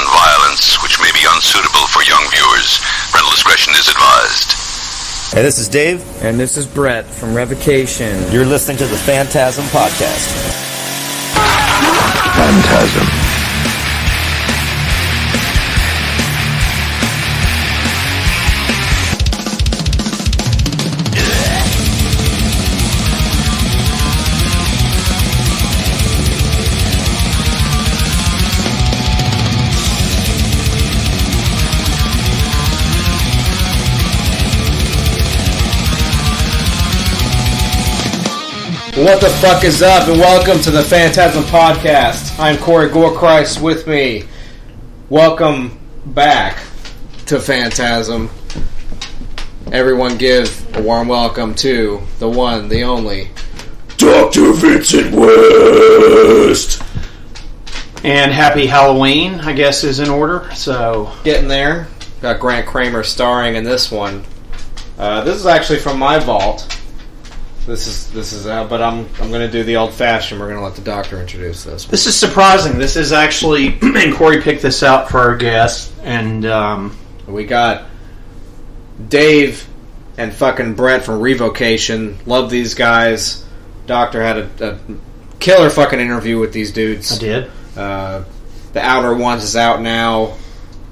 and violence, which may be unsuitable for young viewers. Parental discretion is advised. Hey, this is Dave. And this is Brett from Revocation. You're listening to the FANTASM Podcast. Phantasm. What the fuck is up, and welcome to the FANTASM Podcast. I'm Corey Gorechrist. With me. Welcome back to Phantasm. Everyone give a warm welcome to the one, the only, Dr. Vincent West. And happy Halloween, I guess, is in order. So getting there. Got Grant Kramer starring in this one. This is actually from my vault. This is but I'm going to do the old-fashioned. We're going to let the doctor introduce this. This is surprising. This is actually, and Corey picked this out for our guest, and we got Dave and fucking Brett from Revocation. Love these guys. Doctor had a killer fucking interview with these dudes. I did. The Outer Ones is out now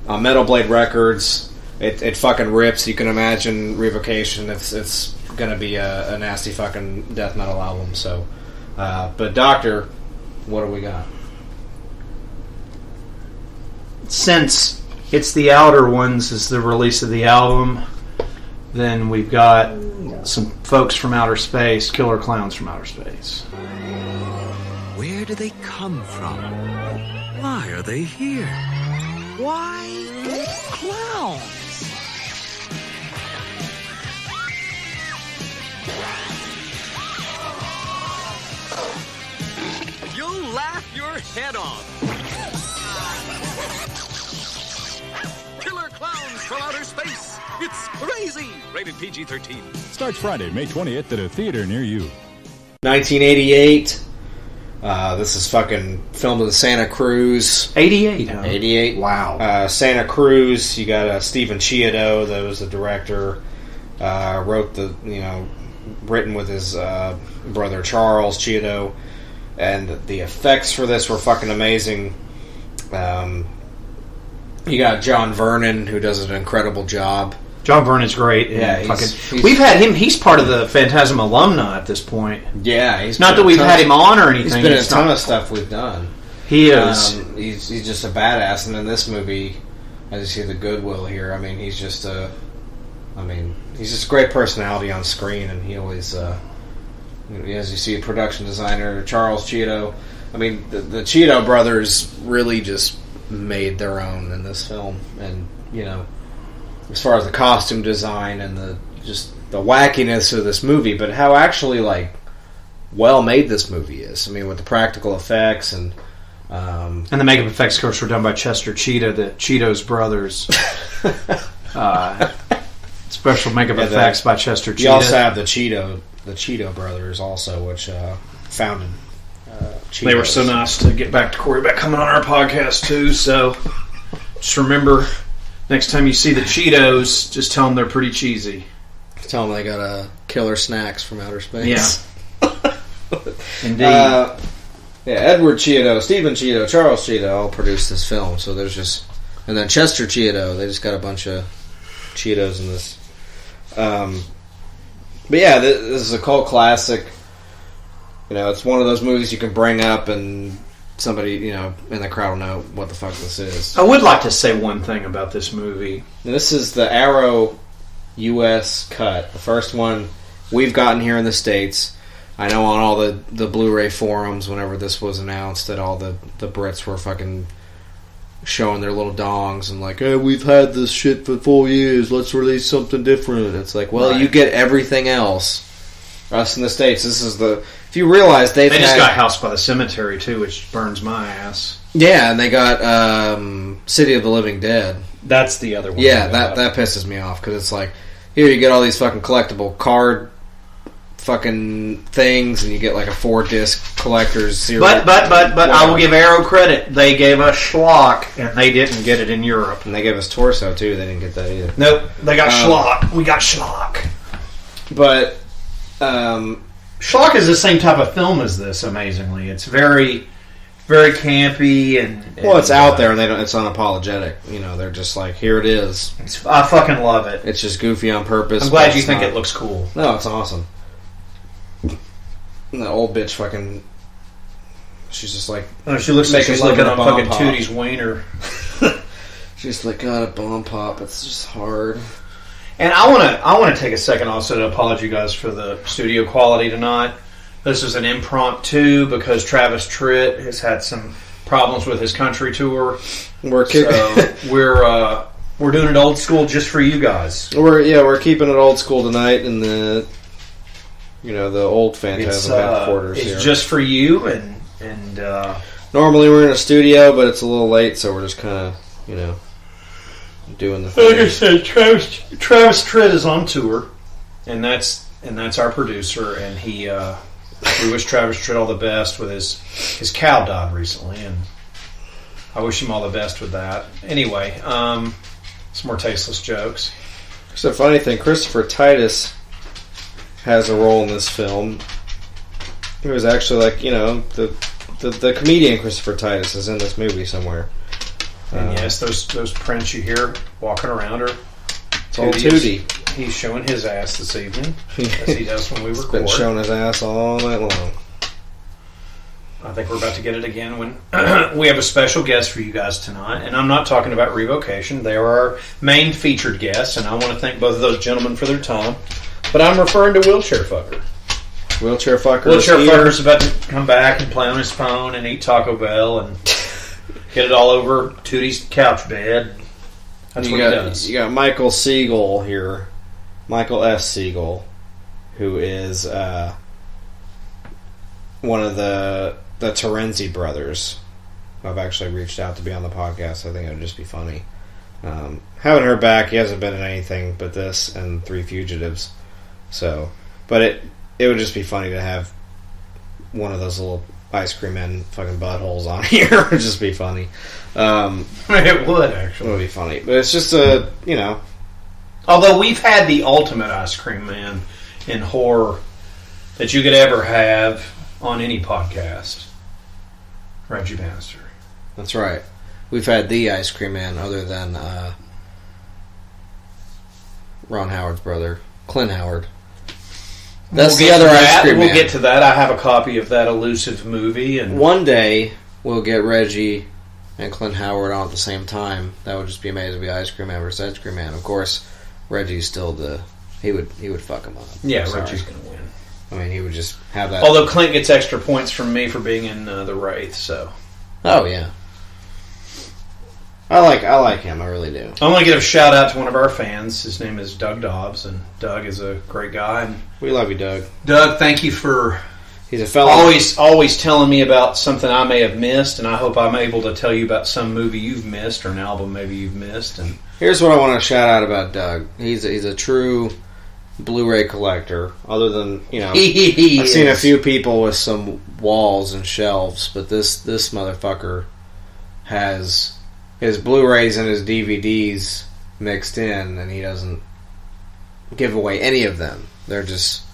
on Metal Blade Records. It fucking rips. You can imagine Revocation. It's going to be a nasty fucking death metal album. So, but Doctor, what do we got? Since it's the Outer Ones is the release of the album, then we've got some folks from outer space, killer clowns from outer space. Where do they come from? Why are they here? Why clowns? You'll laugh your head off. Killer clowns from outer space. It's crazy. Rated PG-13. Starts Friday, May 20th at a theater near you. 1988. This is fucking filmed in the Santa Cruz. 88, huh? 88. Wow. Santa Cruz. You got Stephen Chiodo, that was the director. Wrote written with his brother Charles Chiodo. And the effects for this were fucking amazing. You got John Vernon, who does an incredible job. John Vernon's great. Yeah, we've had hhim. He's part of the Phantasm alumni at this point. Yeah, he's not that we've had him on or anything. He's been in a ton of stuff we've done. He is. He's just a badass, and in this movie, as you see the goodwill here, I mean, he's just a great personality on screen, and he always, as you see, a production designer, Charles Chiodo. I mean, the Chiodo brothers really just made their own in this film, and as far as the costume design and the wackiness of this movie, but how actually well made this movie is. I mean, with the practical effects and the makeup effects, of course, were done by Chester Cheetah, the Cheetos brothers. Special makeup effects by Chester Cheetah. You also have the Cheeto brothers also, which founded Cheetos. They were so nice to get back to Corey back coming on our podcast too. So just remember, next time you see the Cheetos, just tell them they're pretty cheesy. Tell them they got killer snacks from outer space. Yeah. Indeed. Edward Chiodo, Stephen Chiodo, Charles Chiodo all produced this film. So there's and then Chester Chiodo, they just got a bunch of Cheetos in this. But yeah, this is a cult classic. It's one of those movies you can bring up and somebody, in the crowd will know what the fuck this is. I would like to say one thing about this movie. And this is the Arrow US cut. The first one we've gotten here in the States. I know on all the Blu-ray forums, whenever this was announced, that all the Brits were fucking showing their little dongs and hey, we've had this shit for 4 years, let's release something different. It's well, right. You get everything else. Us in the States, this is if you realize they just got House by the Cemetery too, which burns my ass. Yeah, and they got City of the Living Dead. That's the other one. Yeah, that pisses me off, because it's here you get all these fucking collectible card fucking things, and you get like a 4-disc collector's zero. But I will give Arrow credit. They gave us schlock, and they didn't get it in Europe. And they gave us Torso too. They didn't get that either. Nope, they got schlock. We got schlock. But schlock is the same type of film as this. Amazingly, it's very, very campy and well, it's out there, and they don't. It's unapologetic. You know, they're just like, here it is. I fucking love it. It's just goofy on purpose. I'm glad you think it looks cool. No, it's awesome. And the old bitch fucking... She's just like... Oh, she looks like she's looking on fucking Tootie's wiener. She's like, God, a bomb pop. It's just hard. And I want to take a second also to apologize for the studio quality tonight. This is an impromptu because Travis Tritt has had some problems with his country tour. We're doing it old school just for you guys. We're keeping it old school tonight in the... You know, the old Phantasm headquarters here. It's just for you, and normally we're in a studio, but it's a little late, so we're just kind of, you know, doing the thing. Like I said, Travis Tritt is on tour, and that's our producer, and we wish Travis Tritt all the best with his cow died recently, and I wish him all the best with that. Anyway, some more tasteless jokes. It's a funny thing, Christopher Titus has a role in this film. He was actually like, you know, the comedian Christopher Titus is in this movie somewhere. And yes, those prints you hear walking around are it's all Tootie. He's showing his ass this evening, as he does when we record. Been showing his ass all night long. I think we're about to get it again when we have a special guest for you guys tonight. And I'm not talking about Revocation. They are our main featured guests, and I want to thank both of those gentlemen for their time. But I'm referring to Wheelchair Fucker. Wheelchair Fucker. Wheelchair Fucker's about to come back and play on his phone and eat Taco Bell and get it all over Tootie's couch bed. That's what he does. You got Michael Siegel here. Michael S. Siegel, who is one of the Terenzi brothers. I've actually reached out to be on the podcast. I think it would just be funny. Haven't heard back. He hasn't been in anything but this and 3 Fugitives. So, but it would just be funny to have one of those little ice cream men fucking buttholes on here. It would just be funny. It would, actually. It would be funny. But it's just a, you know. Although we've had the ultimate ice cream man in horror that you could ever have on any podcast. Reggie Bannister. That's right. We've had the ice cream man other than Ron Howard's brother, Clint Howard. That's the other ice cream man. We'll get to that. I have a copy of that elusive movie. And one day, we'll get Reggie and Clint Howard on at the same time. That would just be amazing to be ice cream man versus ice cream man. Of course, Reggie's still he would fuck him up. Yeah, Reggie's going to win. I mean, he would just have that. Although Clint gets extra points from me for being in The Wraith, so. Oh, yeah. I like him, I really do. I want to give a shout out to one of our fans. His name is Doug Dobbs, and Doug is a great guy. And we love you, Doug. Doug, thank you for he's a fellow always telling me about something I may have missed, and I hope I'm able to tell you about some movie you've missed or an album maybe you've missed. And here's what I want to shout out about Doug. He's a true Blu-ray collector. Other than, you know, I've seen a few people with some walls and shelves, but this motherfucker has his Blu-rays and his DVDs mixed in, and he doesn't give away any of them. They're just,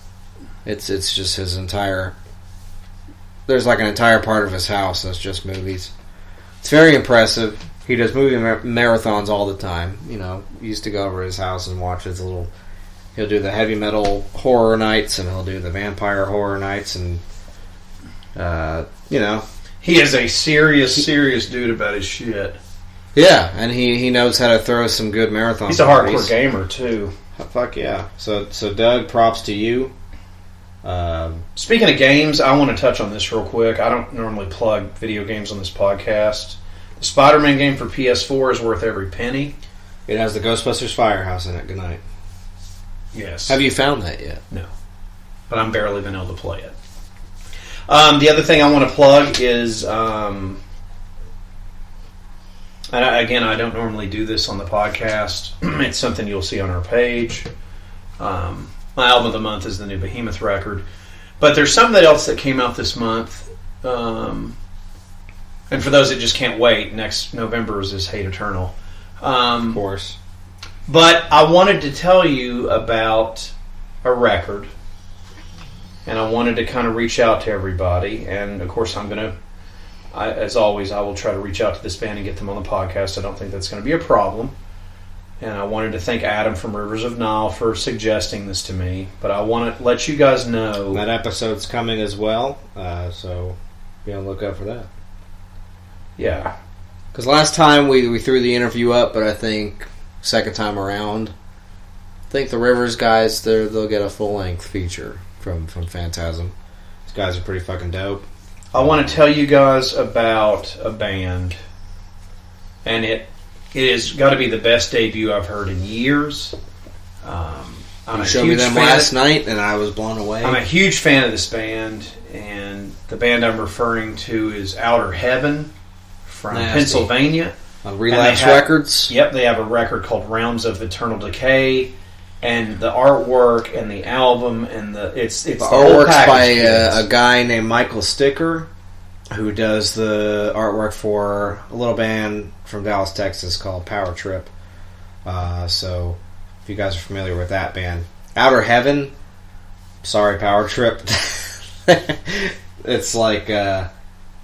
it's just his entire, there's like an entire part of his house that's just movies. It's very impressive. He does movie marathons all the time. You know, used to go over to his house and watch his little, he'll do the heavy metal horror nights, and he'll do the vampire horror nights, and, you know. He is a serious dude about his shit. Yeah, and he knows how to throw some good marathons. He's a hardcore gamer, too. Fuck yeah. So Doug, props to you. Speaking of games, I want to touch on this real quick. I don't normally plug video games on this podcast. The Spider-Man game for PS4 is worth every penny. It has the Ghostbusters Firehouse in it. Good night. Yes. Have you found that yet? No. But I'm barely been able to play it. The other thing I want to plug is... again, I don't normally do this on the podcast. It's something you'll see on our page. My album of the month is the new Behemoth record. But there's something else that came out this month. And for those that just can't wait, next November is Hate Eternal. Of course. But I wanted to tell you about a record. And I wanted to kind of reach out to everybody. And, of course, as always, I will try to reach out to this band and get them on the podcast. I don't think that's going to be a problem. And I wanted to thank Adam from Rivers of Nile for suggesting this to me. But I want to let you guys know... That episode's coming as well, so be on the lookout for that. Yeah. Because last time we threw the interview up, but I think second time around, I think the Rivers guys, they'll get a full-length feature from Phantasm. These guys are pretty fucking dope. I want to tell you guys about a band, and it has got to be the best debut I've heard in years. You showed me them last night, and I was blown away. I'm a huge fan of this band, and the band I'm referring to is Outer Heaven from Pennsylvania. On Relapse Records? Yep, they have a record called Realms of Eternal Decay, and the artwork and the album and the artwork's by a guy named Michael Sticker, who does the artwork for a little band from Dallas, Texas called Power Trip. So if you guys are familiar with that band, Outer Heaven. Sorry, Power Trip. It's like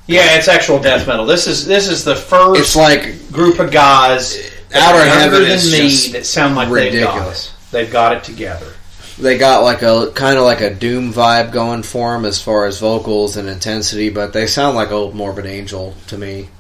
it's actual death metal. This is the first. It's like group of guys Outer Heaven than is me just that sound like ridiculous. They've got it together. They got like a kind of like a doom vibe going for them as far as vocals and intensity, but they sound like old Morbid Angel to me.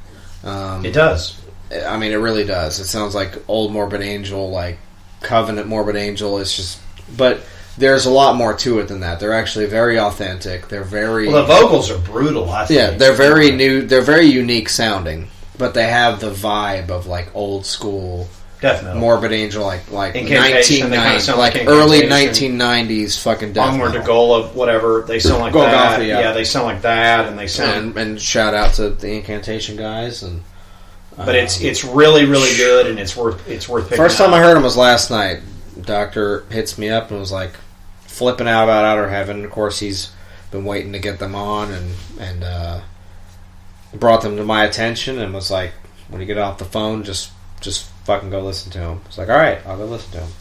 It does. I mean, it really does. It sounds like old Morbid Angel, like Covenant Morbid Angel. It's just, but there's a lot more to it than that. They're actually very authentic. They're very the vocals are brutal. I think. Yeah, they're very new. They're very unique sounding, but they have the vibe of like old school. Death metal. Morbid Angel, like early 1990s fucking death Onward metal. to Gola, whatever. They sound like Golgotha, that. yeah. They sound like that, and they sound. And shout out to the Incantation guys, and but it's really really good, and it's worth picking first time out. I heard them was last night. Doctor hits me up and was like flipping out about Outer Heaven. Of course, he's been waiting to get them on, and brought them to my attention, and was like, when you get off the phone, just fucking go listen to him. It's like, all right, I'll go listen to him.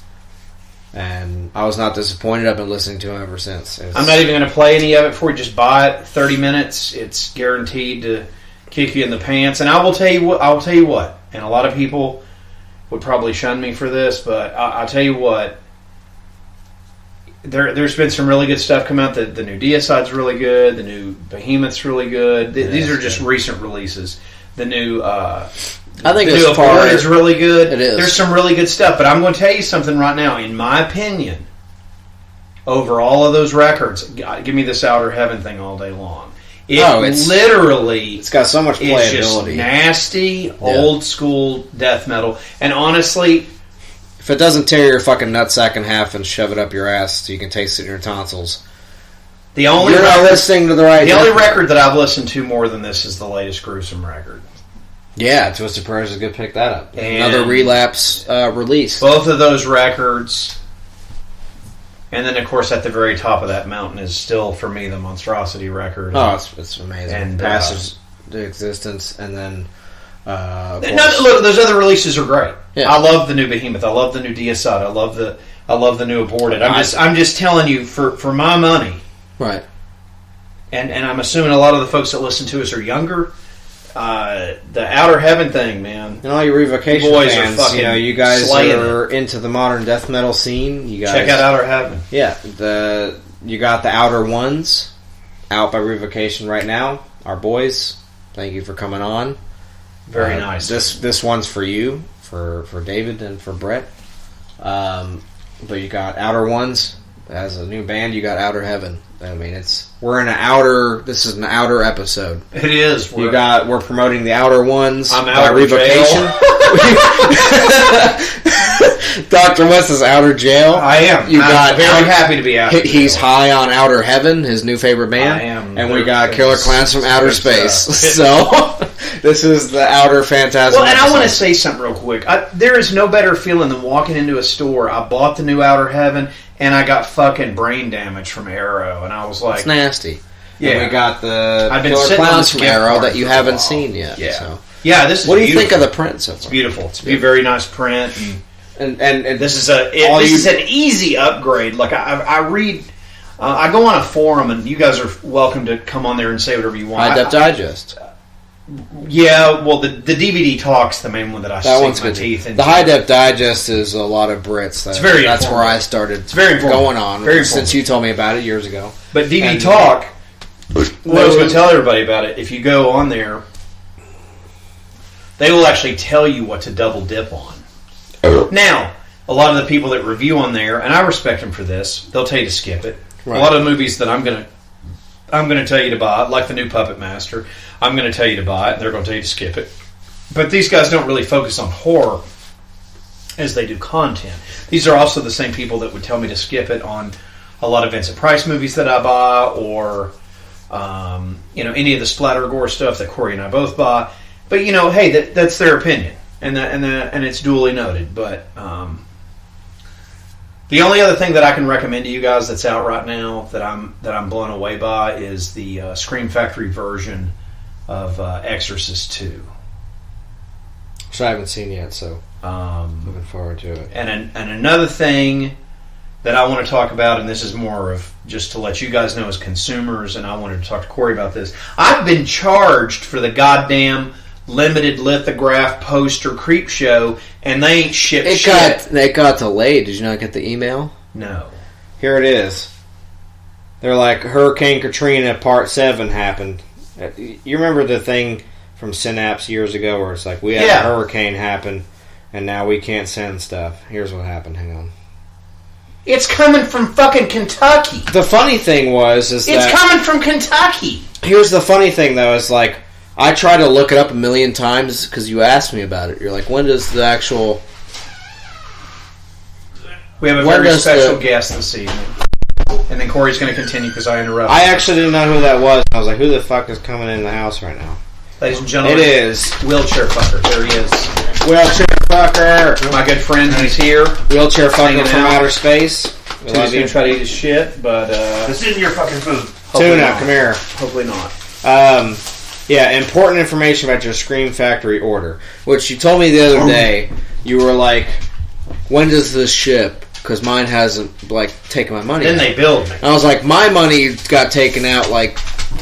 And I was not disappointed. I've been listening to him ever since. I'm not even going to play any of it for you. Just buy it. 30 minutes. It's guaranteed to kick you in the pants. And I will tell you what. And a lot of people would probably shun me for this, but I'll tell you what. There's been some really good stuff come out. The new Deicide's really good. The new Behemoth's really good. These are just recent releases. The new I think the new Afford is really good. It is. There's some really good stuff, but I'm going to tell you something right now. In my opinion, over all of those records, give me this Outer Heaven thing all day long. It's got so much playability. It's just nasty, old school death metal. And honestly, if it doesn't tear your fucking nutsack in half and shove it up your ass so you can taste it in your tonsils, you're not listening to the right. The only record that I've listened to more than this is the latest Gruesome record. Yeah, Twisted Prayers is good. Pick that up. And another Relapse release. Both of those records, and then of course at the very top of that mountain is still for me the Monstrosity record. Oh, it's amazing. And Passage to Existence, and then look, those other releases are great. Yeah. I love the new Behemoth. I love the new Deicide. I love the new Aborted. I'm just telling you for my money, right? And I'm assuming a lot of the folks that listen to us are younger. The Outer Heaven thing, man. And all you Revocation boys fans, are fucking you guys are it. into the modern death metal scene. You guys check out Outer Heaven. Yeah, you got the Outer Ones out by Revocation right now. Our boys, thank you for coming on. Very nice. This one's for you, for David and for Brett. But you got Outer Ones as a new band. You got Outer Heaven. I mean, we're in an outer. This is an outer episode. It is. We're promoting the Outer Ones I'm by out Revocation. Dr. West's Outer Jail. I am. I'm very happy to be out. He's high on Outer Heaven, his new favorite band. I am. And we got Killer Klowns from Outer Space. So, this is the Outer Phantasm. Well, and I want to say something real quick. There is no better feeling than walking into a store. I bought the new Outer Heaven, and I got fucking brain damage from Arrow, and I was like... It's nasty. Yeah. And we got the I've been Killer Klowns from Arrow that you for a haven't while. seen yet. Yeah. So. Yeah, this is What do you beautiful. think of the print so far? It's beautiful. It's a very nice print, And this is an easy upgrade. Like I read, I go on a forum, and you guys are welcome to come on there and say whatever you want. High Def Digest. Yeah, well, the DVD Talk's the main one that I sink my teeth into. The High Def Digest is a lot of Brits. That's where I started. It's very informative. Going on Very since you told me about it years ago. But DVD Talk, what I was going to tell everybody about it, if you go on there, they will actually tell you what to double dip on. Now, a lot of the people that review on there, and I respect them for this, they'll tell you to skip it. Right. A lot of the movies that I'm going to tell you to buy, like the new Puppet Master, I'm going to tell you to buy it, and they're going to tell you to skip it. But these guys don't really focus on horror as they do content. These are also the same people that would tell me to skip it on a lot of Vincent Price movies that I buy, or any of the splatter gore stuff that Corey and I both buy. But hey, that's their opinion, and it's duly noted. But the only other thing that I can recommend to you guys that's out right now that I'm blown away by is the Scream Factory version of Exorcist 2. Which I haven't seen yet, so looking forward to it. And another thing that I want to talk about, and this is more of just to let you guys know as consumers, and I wanted to talk to Corey about this. I've been charged for the goddamn limited lithograph poster creep show, and they ain't shipped shit. It got delayed. Did you not get the email? No. Here it is. They're like, Hurricane Katrina Part 7 happened. You remember the thing from Synapse years ago where it's like, we had a hurricane happen, and now we can't send stuff. Here's what happened. Hang on. It's coming from fucking Kentucky. The funny thing is it's coming from Kentucky. Here's the funny thing, though, is like, I tried to look it up a million times because you asked me about it. You're like, when does the actual... We have a very special guest this evening. And then Corey's going to continue because I interrupted. I actually didn't know who that was. I was like, who the fuck is coming in the house right now? Ladies and gentlemen. It is. Wheelchair Fucker. There he is. Wheelchair Fucker. My good friend, he's here. Wheelchair Fucker from outer space. He's going to try to eat his shit, but... this isn't your fucking food. Tuna, come here. Hopefully not. Yeah, important information about your Scream Factory order, which you told me the other day. You were like, when does this ship? Because mine hasn't, taken my money Then out. they billed me. And I was like, my money got taken out,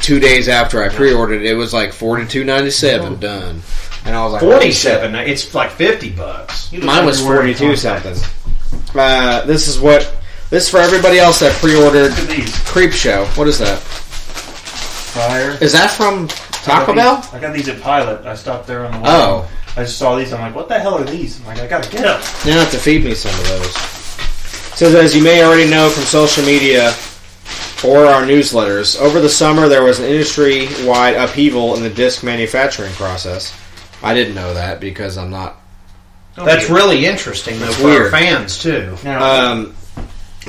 2 days after I pre-ordered it. It was $42.97 done. And I was like, 47. It's like $50. Mine was 42 something. This is for everybody else that pre-ordered Creep Show. What is that? Fire. Is that from Taco Bell? I got these at Pilot. I stopped there on the way. Oh. I just saw these. I'm like, what the hell are these? I'm like, I gotta get them. You don't have to feed me some of those. It says, as you may already know from social media or our newsletters, over the summer there was an industry-wide upheaval in the disc manufacturing process. I didn't know that because I'm not... That's really interesting, though, for our fans, too.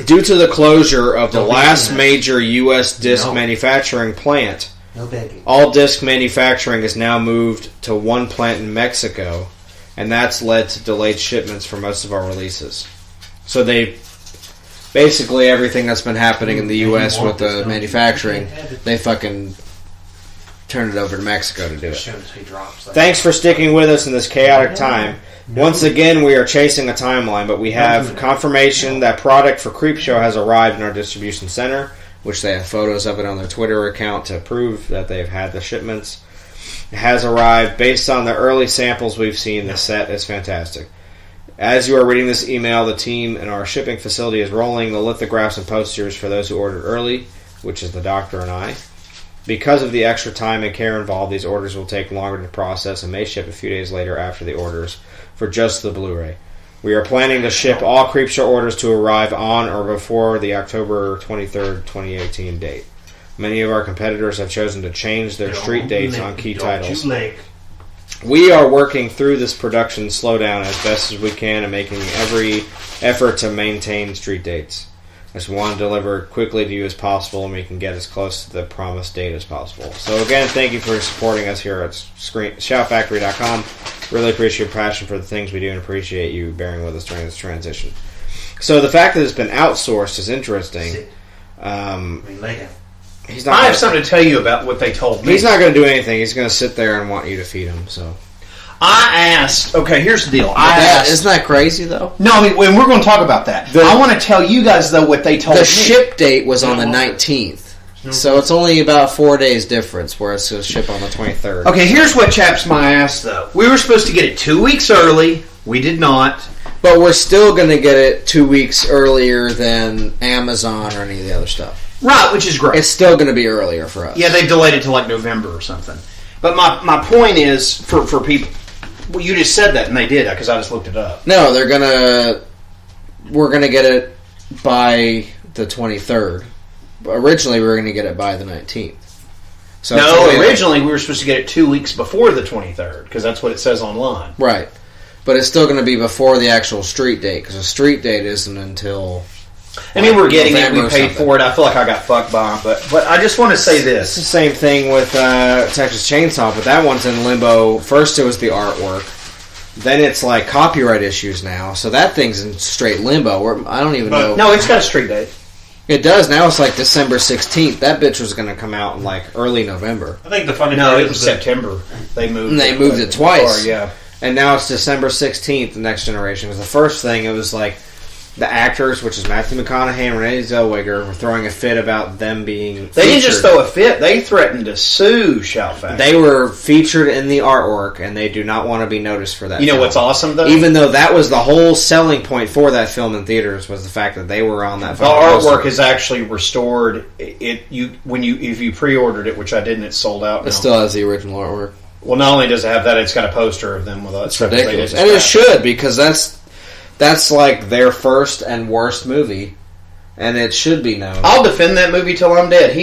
Due to the closure of the last major U.S. disc manufacturing plant, all disc manufacturing is now moved to one plant in Mexico, and that's led to delayed shipments for most of our releases. So they... Basically, everything that's been happening in the U.S. with the manufacturing, they fucking turned it over to Mexico to do it. Thanks for sticking with us in this chaotic time. Once again, we are chasing a timeline, but we have confirmation that product for Creepshow has arrived in our distribution center, which they have photos of it on their Twitter account to prove that they've had the shipments. It has arrived. Based on the early samples we've seen, the set is fantastic. As you are reading this email, the team in our shipping facility is rolling the lithographs and posters for those who ordered early, which is the doctor and I. Because of the extra time and care involved, these orders will take longer to process and may ship a few days later after the orders for just the Blu-ray. We are planning to ship all Creepshow orders to arrive on or before the October 23rd, 2018 date. Many of our competitors have chosen to change their street dates on key titles. we are working through this production slowdown as best as we can and making every effort to maintain street dates. I just want to deliver quickly to you as possible, and we can get as close to the promised date as possible. So again, thank you for supporting us here at shoutfactory.com. Really appreciate your passion for the things we do and appreciate you bearing with us during this transition. So the fact that it's been outsourced is interesting. He's not I have something to tell you about what they told me. He's not going to do anything. He's going to sit there and want you to feed him. So I asked. Okay, here's the deal. Isn't that crazy though? No, I mean, we're going to talk about that. I want to tell you guys though what they told me. The ship date was on the 19th, so it's only about 4 days difference. Where it's going to ship on the 23rd. Okay, here's what chaps my ass though. We were supposed to get it 2 weeks early. We did not. But we're still going to get it 2 weeks earlier than Amazon or any of the other stuff. Right, which is great. It's still going to be earlier for us. Yeah, they've delayed it to like November or something. But my point is for people. Well, you just said that, and they did because I just looked it up. No, we're gonna get it by the 23rd. Originally, we were gonna get it by the 19th. So originally we were supposed to get it 2 weeks before the 23rd because that's what it says online. Right, but it's still gonna be before the actual street date because the street date isn't until. I mean, we're getting it. We paid for it. I feel like I got fucked by it, but I just want to say this. It's the same thing with Texas Chainsaw, but that one's in limbo. First it was the artwork. Then it's like copyright issues now. So that thing's in straight limbo. I don't even know. No, it's got a street date. It does. Now it's like December 16th. That bitch was going to come out in like early November. I think the funny No, part it was September. They moved it twice. Yeah. And now it's December 16th, the Next Generation. Because the first thing, it was like the actors, which is Matthew McConaughey and Renee Zellweger, were throwing a fit about them being featured. They didn't just throw a fit. They threatened to sue Shout Factory. They were featured in the artwork, and they do not want to be noticed for that. You know what's awesome, though? Even though that was the whole selling point for that film in theaters, was the fact that they were on that. The artwork is actually restored. If you pre-ordered it, which I didn't, it's sold out now. It still has the original artwork. Well, not only does it have that, it's got a poster of them with us. It's ridiculous, and it should, because that's like their first and worst movie, and it should be known. I'll defend that movie till I'm dead.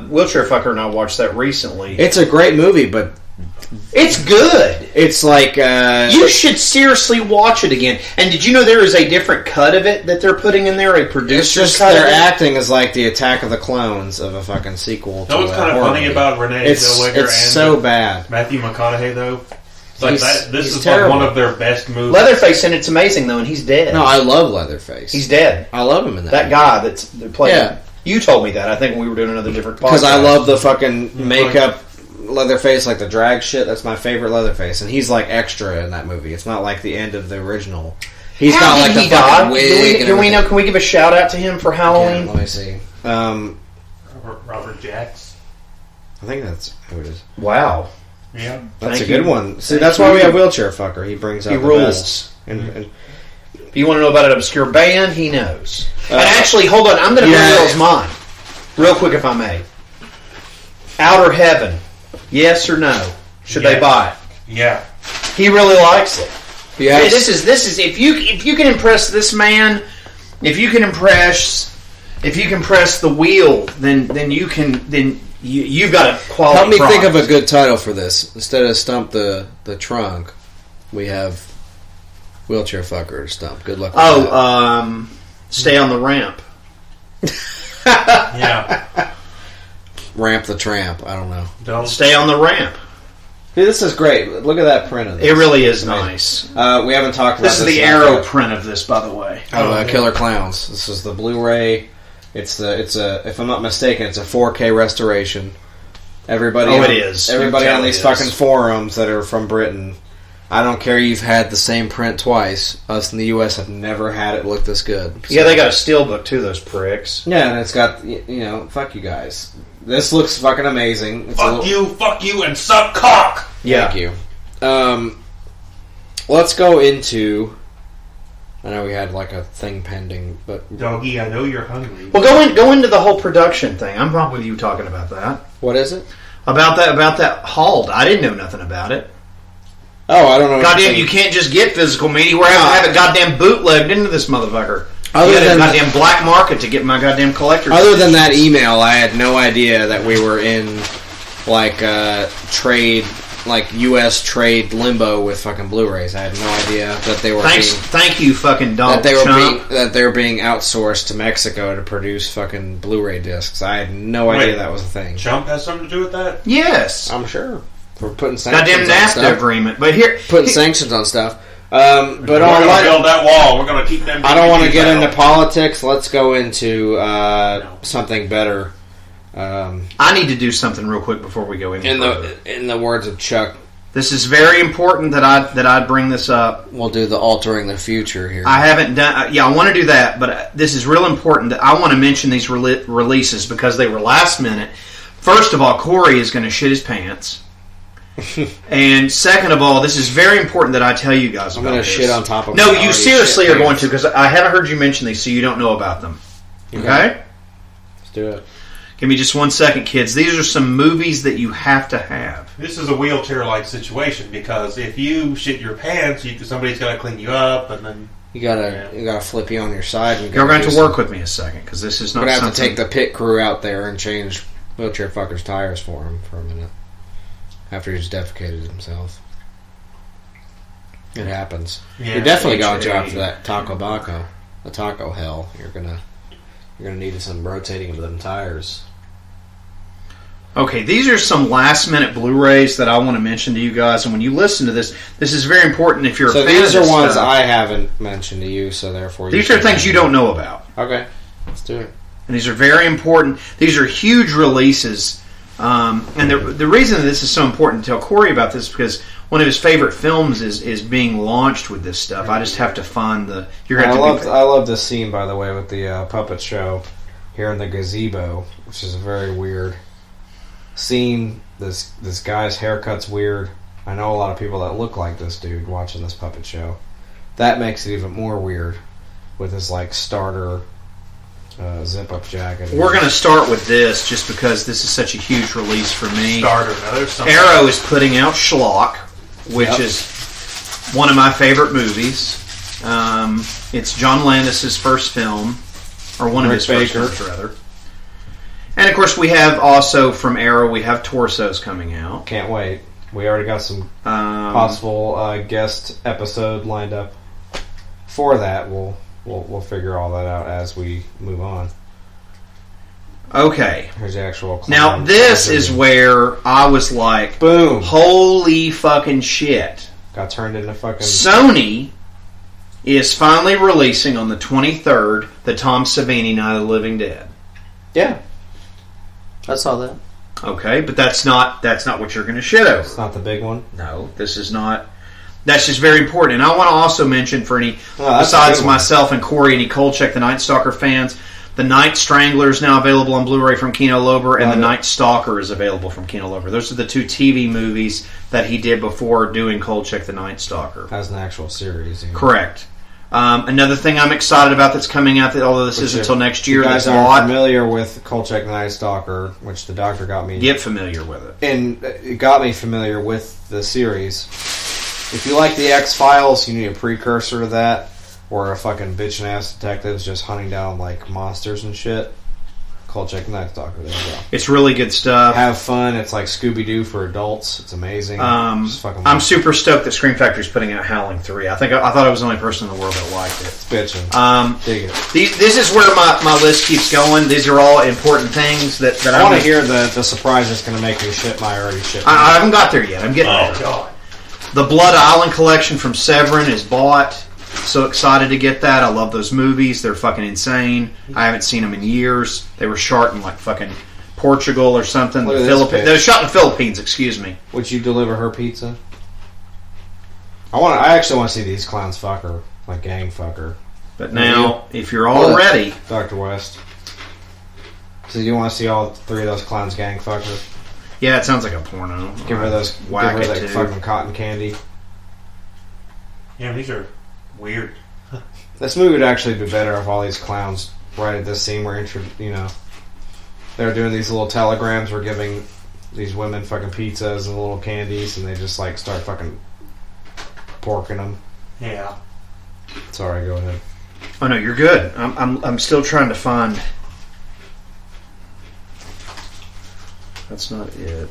Wheelchair Fucker and I watched that recently. It's a great movie, but it's good. It's like you should seriously watch it again. And did you know there is a different cut of it that they're putting in there? A producer's it's just cut. Their acting is like the Attack of the Clones of a fucking sequel. That was kind of funny about Renee Zellweger and so bad. Matthew McConaughey though. This is terrible. like one of their best movies. Leatherface, and it's amazing though, and he's dead. No, I love Leatherface. He's dead. I love him in that. That guy they're playing. Yeah. You told me that. I think when we were doing another different podcast. Because I love the fucking makeup Leatherface, like the drag shit. That's my favorite Leatherface, and he's like extra in that movie. It's not like the end of the original. He's How got like did the he fucking die? wig. Do we know? Can we give a shout out to him for Halloween? Let me see. Robert Jacks. I think that's who it is. Wow. Yeah, that's a good one. See, that's why we have Wheelchair Fucker. He brings out the rules. best. And if you want to know about an obscure band, he knows. And actually, hold on, I'm going to blow Will's mind real quick, if I may. Outer Heaven, yes or no? Should they buy it? Yeah, he really likes it. Yeah, this is if you can impress this man, if you can press the wheel, then you've got a quality. Help me product. think of a good title for this. Instead of Stump the Trunk, we have Wheelchair Fucker to stump. Good luck with that. Stay on the ramp. yeah. Ramp the Tramp. I don't know. Don't stay on the ramp. Dude, this is great. Look at that print of this. It really is nice. We haven't talked about this. This is the Arrow print of this, by the way. Killer Klowns. This is the Blu-ray. It's a if I'm not mistaken, it's a 4K restoration. Everybody it is. Everybody on these fucking forums that are from Britain, I don't care. You've had the same print twice. Us in the U.S. have never had it look this good. So. Yeah, they got a steelbook too. Those pricks. Yeah, and it's got fuck you guys. This looks fucking amazing. It's fuck you, and suck cock. Yeah. Thank you. Let's go into. I know we had like a thing pending, but Doggy, I know you're hungry. Well, go into the whole production thing. I'm not with you talking about that. What is it? About that hauled. I didn't know nothing about it. Oh, I don't know. Goddamn, you can't just get physical media. We're having to have it goddamn bootlegged into this motherfucker. Other than than goddamn black market to get my goddamn collector's Other than that email, I had no idea that we were in like trade like U.S. trade limbo with fucking Blu-rays. I had no idea that they were Thank you, fucking Donald Trump. that they were being outsourced to Mexico to produce fucking Blu-ray discs. I had no idea that was a thing. Trump has something to do with that? Yes. I'm sure. For putting sanctions Goddamn on NAFTA stuff. agreement. But here... Sanctions on stuff. But we're going to build that wall. We're going to keep them... I don't want to get into politics. Let's go into something better. I need to do something real quick before we go in the words of Chuck, this is very important that I bring this up. We'll do the altering the future here. I haven't done... I want to do that, but this is real important that I want to mention these releases because they were last minute. First of all, Corey is going to shit his pants. And second of all, this is very important that I tell you guys about this. I'm going to shit on top of No, you seriously are going to, because I haven't heard you mention these, so you don't know about them. Okay? Let's do it. Give me just 1 second, kids. These are some movies that you have to have. This is a wheelchair-like situation because if you shit your pants, somebody's got to clean you up, and then you gotta flip you on your side. You're going to work with me a second because this is not. We're gonna have to take the pit crew out there and change wheelchair fucker's tires for him for a minute after he's defecated himself. It happens. Yeah, you're definitely going to after that the taco hell. You're gonna need some rotating of them tires. Okay, these are some last-minute Blu-rays that I want to mention to you guys, and when you listen to this is very important if you're a fan of this these are ones stuff. I haven't mentioned to you, so therefore... These are things you don't know about. Okay, let's do it. And these are very important. These are huge releases, and the reason that this is so important to tell Corey about this is because one of his favorite films is being launched with this stuff. I just have to find the... I love this scene, by the way, with the puppet show here in the gazebo, which is a very weird... scene. This guy's haircut's weird. I know a lot of people that look like this dude watching this puppet show. That makes it even more weird with his like starter zip-up jacket. We're going to start with this just because this is such a huge release for me. Starter. Arrow is putting out Schlock, which is one of my favorite movies. It's John Landis's first film, or one of his first films, rather. And, of course, we have also from Arrow, we have Torsos coming out. Can't wait. We already got some possible guest episode lined up for that. We'll figure all that out as we move on. Okay. Here's the actual clown. Now, this is where I was like, boom. Holy fucking shit. Got turned into fucking... Sony is finally releasing on the 23rd the Tom Savini Night of the Living Dead. Yeah. I saw that. Okay, but that's not what you're going to shit over. It's not the big one? No, this is not. That's just very important. And I want to also mention for any, besides myself and Corey, any Kolchak the Night Stalker fans, the Night Strangler is now available on Blu-ray from Kino Lorber, and the Night Stalker is available from Kino Lorber. Those are the two TV movies that he did before doing Kolchak the Night Stalker. As an actual series. Correct. Another thing I'm excited about that's coming out, that although this isn't until next year, you guys are familiar with Kolchak the Night Stalker, which the doctor got me. Get familiar with it. And it got me familiar with the series. If you like the X-Files, you need a precursor to that, where a fucking bitchin' ass detective's just hunting down like monsters and shit. Kolchak the Night Stalker, there you go. It's really good stuff. Have fun. It's like Scooby-Doo for adults. It's amazing. I'm super stoked that Scream Factory's putting out Howling 3. I thought I was the only person in the world that liked it. It's bitchin'. Dig it. This is where my list keeps going. These are all important things that I want to hear the surprise that's going to make me shit my already shit. I haven't got there yet. I'm getting there. Oh, God. The Blood Island collection from Severin is bought. So excited to get that. I love those movies. They're fucking insane. I haven't seen them in years. They were shot in like fucking Portugal or something. They were shot in the Philippines, excuse me. Would you deliver her pizza? I actually want to see these clowns fuck her, like gang fuck her. But now, if you're all ready, Dr. West. So you want to see all three of those clowns gang fuck her? Yeah, it sounds like a porno. Give her that fucking cotton candy. Yeah, these are weird. This movie would actually be better if all these clowns right at this scene were they're doing these little telegrams. We're giving these women fucking pizzas and little candies, and they just like start fucking porking them. Yeah. Sorry, go ahead. Oh no, you're good. I'm still trying to find. That's not it.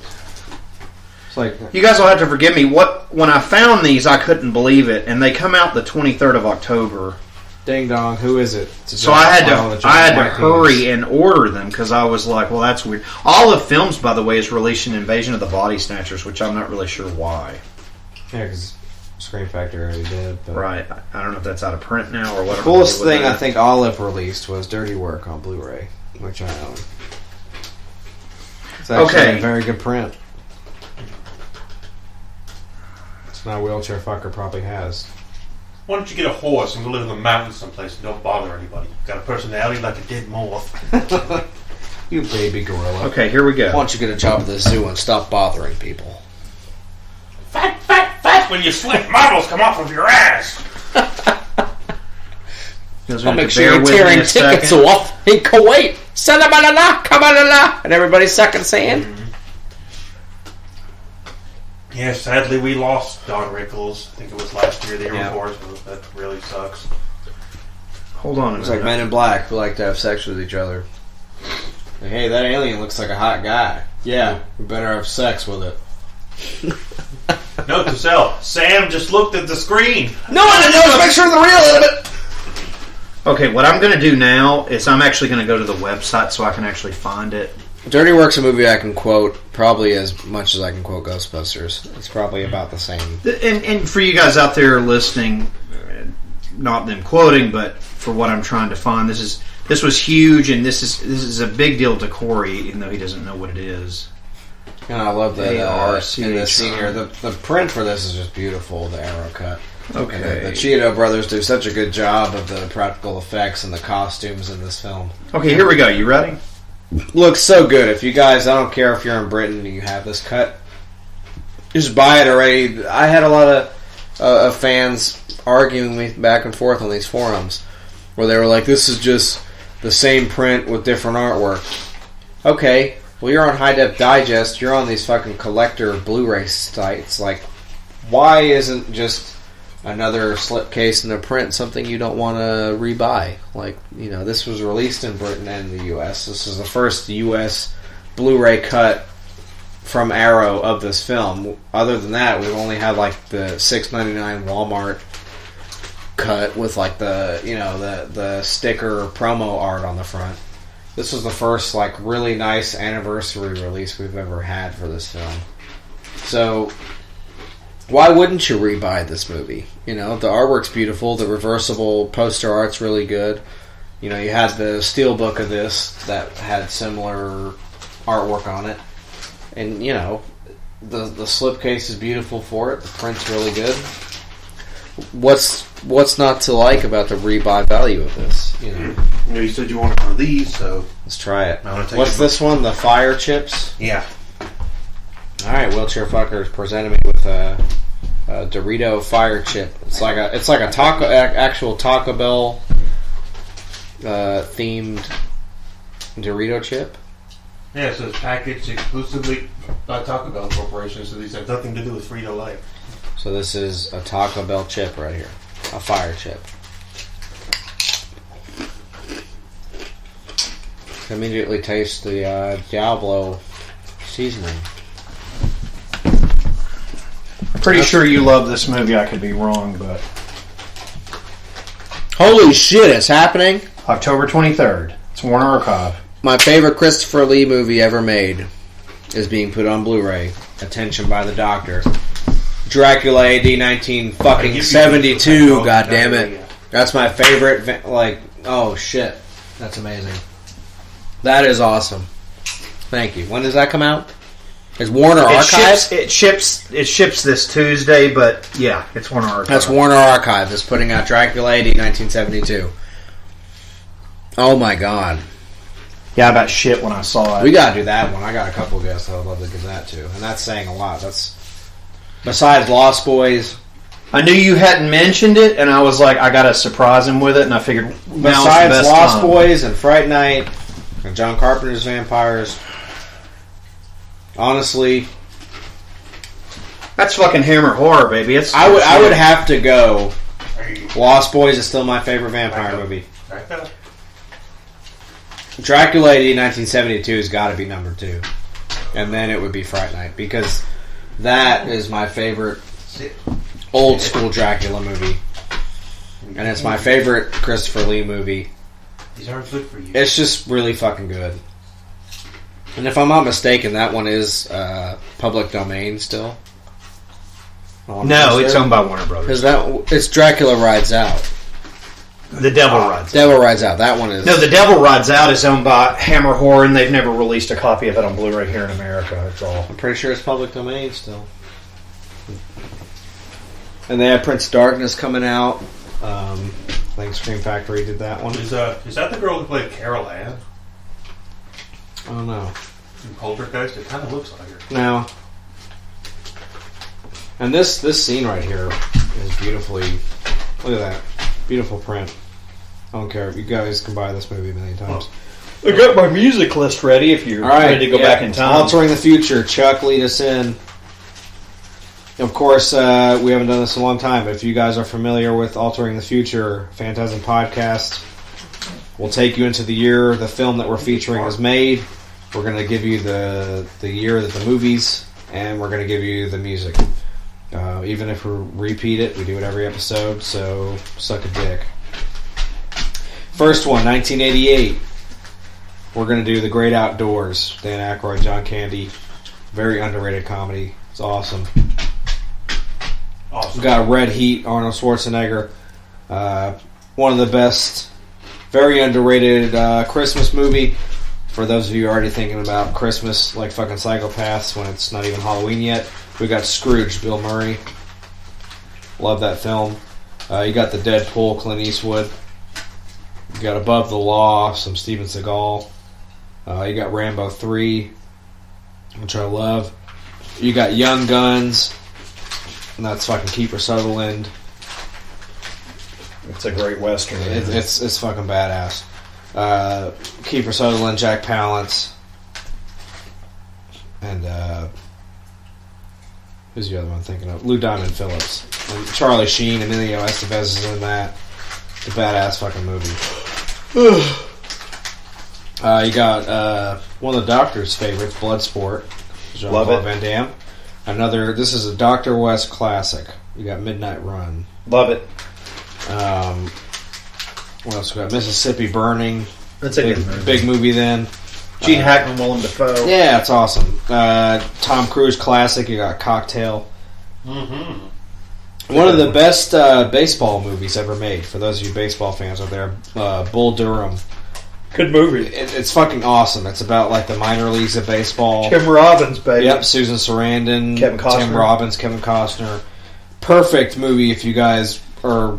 It's like You guys will have to forgive me. When I found these, I couldn't believe it, and they come out the 23rd of October. ding dong. Who is it? So I had to hurry and order them because I was like, well, that's weird. Olive Films, by the way, is releasing Invasion of the Body Snatchers, which I'm not really sure why. Yeah, because Scream Factory already did. But Right. I don't know if that's out of print now or what. the coolest thing I think Olive released was Dirty Work on Blu-ray, which I own. It's actually a very good print. It's not a wheelchair fucker probably has. Why don't you get a horse and go live in the mountains someplace and don't bother anybody? Got a personality like a dead moth. You baby gorilla. Okay, here we go. Why don't you get a job at the zoo and stop bothering people? Fat, fat, fat when you slip marbles come off of your ass. I'll make sure you're tearing tickets off in Kuwait. Salamalala, kamalala. And everybody's sucking sand. Yeah, sadly we lost Don Rickles. I think it was last year, the year before, so that really sucks. Hold on a It's minute. like Men in Black who like to have sex with each other. Like, hey, that alien looks like a hot guy. Yeah, we better have sex with it. Note to self: Sam just looked at the screen. No one knows. Make sure the real of it. Okay, what I'm going to do now is I'm actually going to go to the website so I can actually find it. Dirty Work's a movie I can quote probably as much as I can quote Ghostbusters. It's probably about the same. And for you guys out there listening, not them quoting, but for what I'm trying to find, this was huge, and this is a big deal to Corey, even though he doesn't know what it is. And I love that in the scene here. The print for this is just beautiful, the arrow cut. Okay. The Cheeto brothers do such a good job of the practical effects and the costumes in this film. Okay, here we go. You ready? Looks so good. If you guys, I don't care if you're in Britain and you have this cut, just buy it already. I had a lot of fans arguing with me back and forth on these forums where they were like, this is just the same print with different artwork. Okay, well, you're on High Def Digest, you're on these fucking collector Blu-ray sites. Like, why isn't just another slipcase in a print something you don't want to rebuy? Like, you know, this was released in Britain and the US. This is the first US Blu-ray cut from Arrow of this film. Other than that, we've only had like the $6.99 Walmart cut with like the, you know, the sticker promo art on the front. This was the first like really nice anniversary release we've ever had for this film. So why wouldn't you rebuy this movie? You know, the artwork's beautiful. The reversible poster art's really good. You know, you had the steelbook of this that had similar artwork on it. And, you know, the slipcase is beautiful for it. The print's really good. What's not to like about the rebuy value of this? You know, You said you wanted one of these, so let's try it. I wanna take What's it. this one? The Fire Chips? yeah. Alright, Wheelchair Fuckers presented me with a Dorito Fire Chip. It's like a actual Taco Bell themed Dorito chip. Yeah, so it's packaged exclusively by Taco Bell Corporation, so these have nothing to do with Frito-Lay. So this is a Taco Bell chip right here. A fire chip. Immediately taste the Diablo seasoning. Pretty sure you love this movie. I could be wrong, but Holy shit, it's happening! October 23rd. It's Warner Archive. My favorite Christopher Lee movie ever made is being put on Blu-ray. Attention by the Doctor. Dracula AD 1972. God damn it! That's my favorite. Like, oh shit, that's amazing. That is awesome. Thank you. When does that come out? Is Warner Archive? It ships this Tuesday, but yeah, it's Warner Archive. That's Warner Archive that's putting out Dracula AD 1972. Oh my god. Yeah, I about shit when I saw it. We gotta do that one. I got a couple guests I would love to give that to. And that's saying a lot. That's besides Lost Boys. I knew you hadn't mentioned it, and I was like, I gotta surprise him with it, and I figured now's the Besides best Lost time. Boys and Fright Night and John Carpenter's Vampires. Honestly, That's fucking Hammer horror, baby. It's I would have to go. Lost Boys is still my favorite vampire movie. Dracula AD 1972 has got to be number 2, and then it would be Fright Night because That is my favorite old school Dracula movie. And it's my favorite Christopher Lee movie. These aren't good for you. It's just really fucking good. And if I'm not mistaken, that one is public domain still. No, it's owned by Warner Brothers. It's Dracula Rides Out. The Devil Rides Out. Devil Rides Out. That one is... No, The Devil Rides Out is owned by Hammer Horror, and they've never released a copy of it on Blu-ray here in America. That's all. I'm pretty sure it's public domain still. And they have Prince of Darkness coming out. I think Scream Factory did that one. Is that the girl who played Carol Ann? I don't know. In Poltergeist? It kind of looks like her. No. And this scene right here is beautifully... Look at that. Beautiful print. I don't care. You guys can buy this movie a million times. I got my music list ready if you're ready to go back in time. Altering the Future. Chuck, lead us in. Of course, we haven't done this in a long time, but if you guys are familiar with Altering the Future, FANTASM Podcast, we'll take you into the year the film that we're featuring was made. We're going to give you the year that the movies, and we're going to give you the music. Even if we repeat it, we do it every episode, so suck a dick. First one, 1988. We're going to do The Great Outdoors. Dan Aykroyd, John Candy. Very underrated comedy. It's awesome. We got Red Heat, Arnold Schwarzenegger. One of the best, very underrated Christmas movie. For those of you already thinking about Christmas like fucking psychopaths when it's not even Halloween yet, we got Scrooge, Bill Murray. Love that film. You got The Deadpool, Clint Eastwood. You got Above the Law, some Steven Seagal. You got Rambo 3, which I love. You got Young Guns, and that's fucking Kiefer Sutherland. It's a great western. It's fucking badass. Kiefer Sutherland, Jack Palance, and who's the other one I'm thinking of? Lou Diamond Phillips. And Charlie Sheen, Emilio Estevez is in that. It's a badass fucking movie. You got one of the Doctor's favorites, Bloodsport. Jean-Claude Van Damme. This is a Dr. West classic. You got Midnight Run. Love it. What else we got? Mississippi Burning. That's a good movie. Big movie then. Gene Hackman, Willem Dafoe. Yeah, it's awesome. Tom Cruise classic. You got Cocktail. Mm-hmm. One of the best baseball movies ever made. For those of you baseball fans out there, Bull Durham. Good movie. It's fucking awesome. It's about like the minor leagues of baseball. Tim Robbins, baby. Yep, Susan Sarandon, Kevin Costner. Tim Robbins, Kevin Costner. Perfect movie if you guys are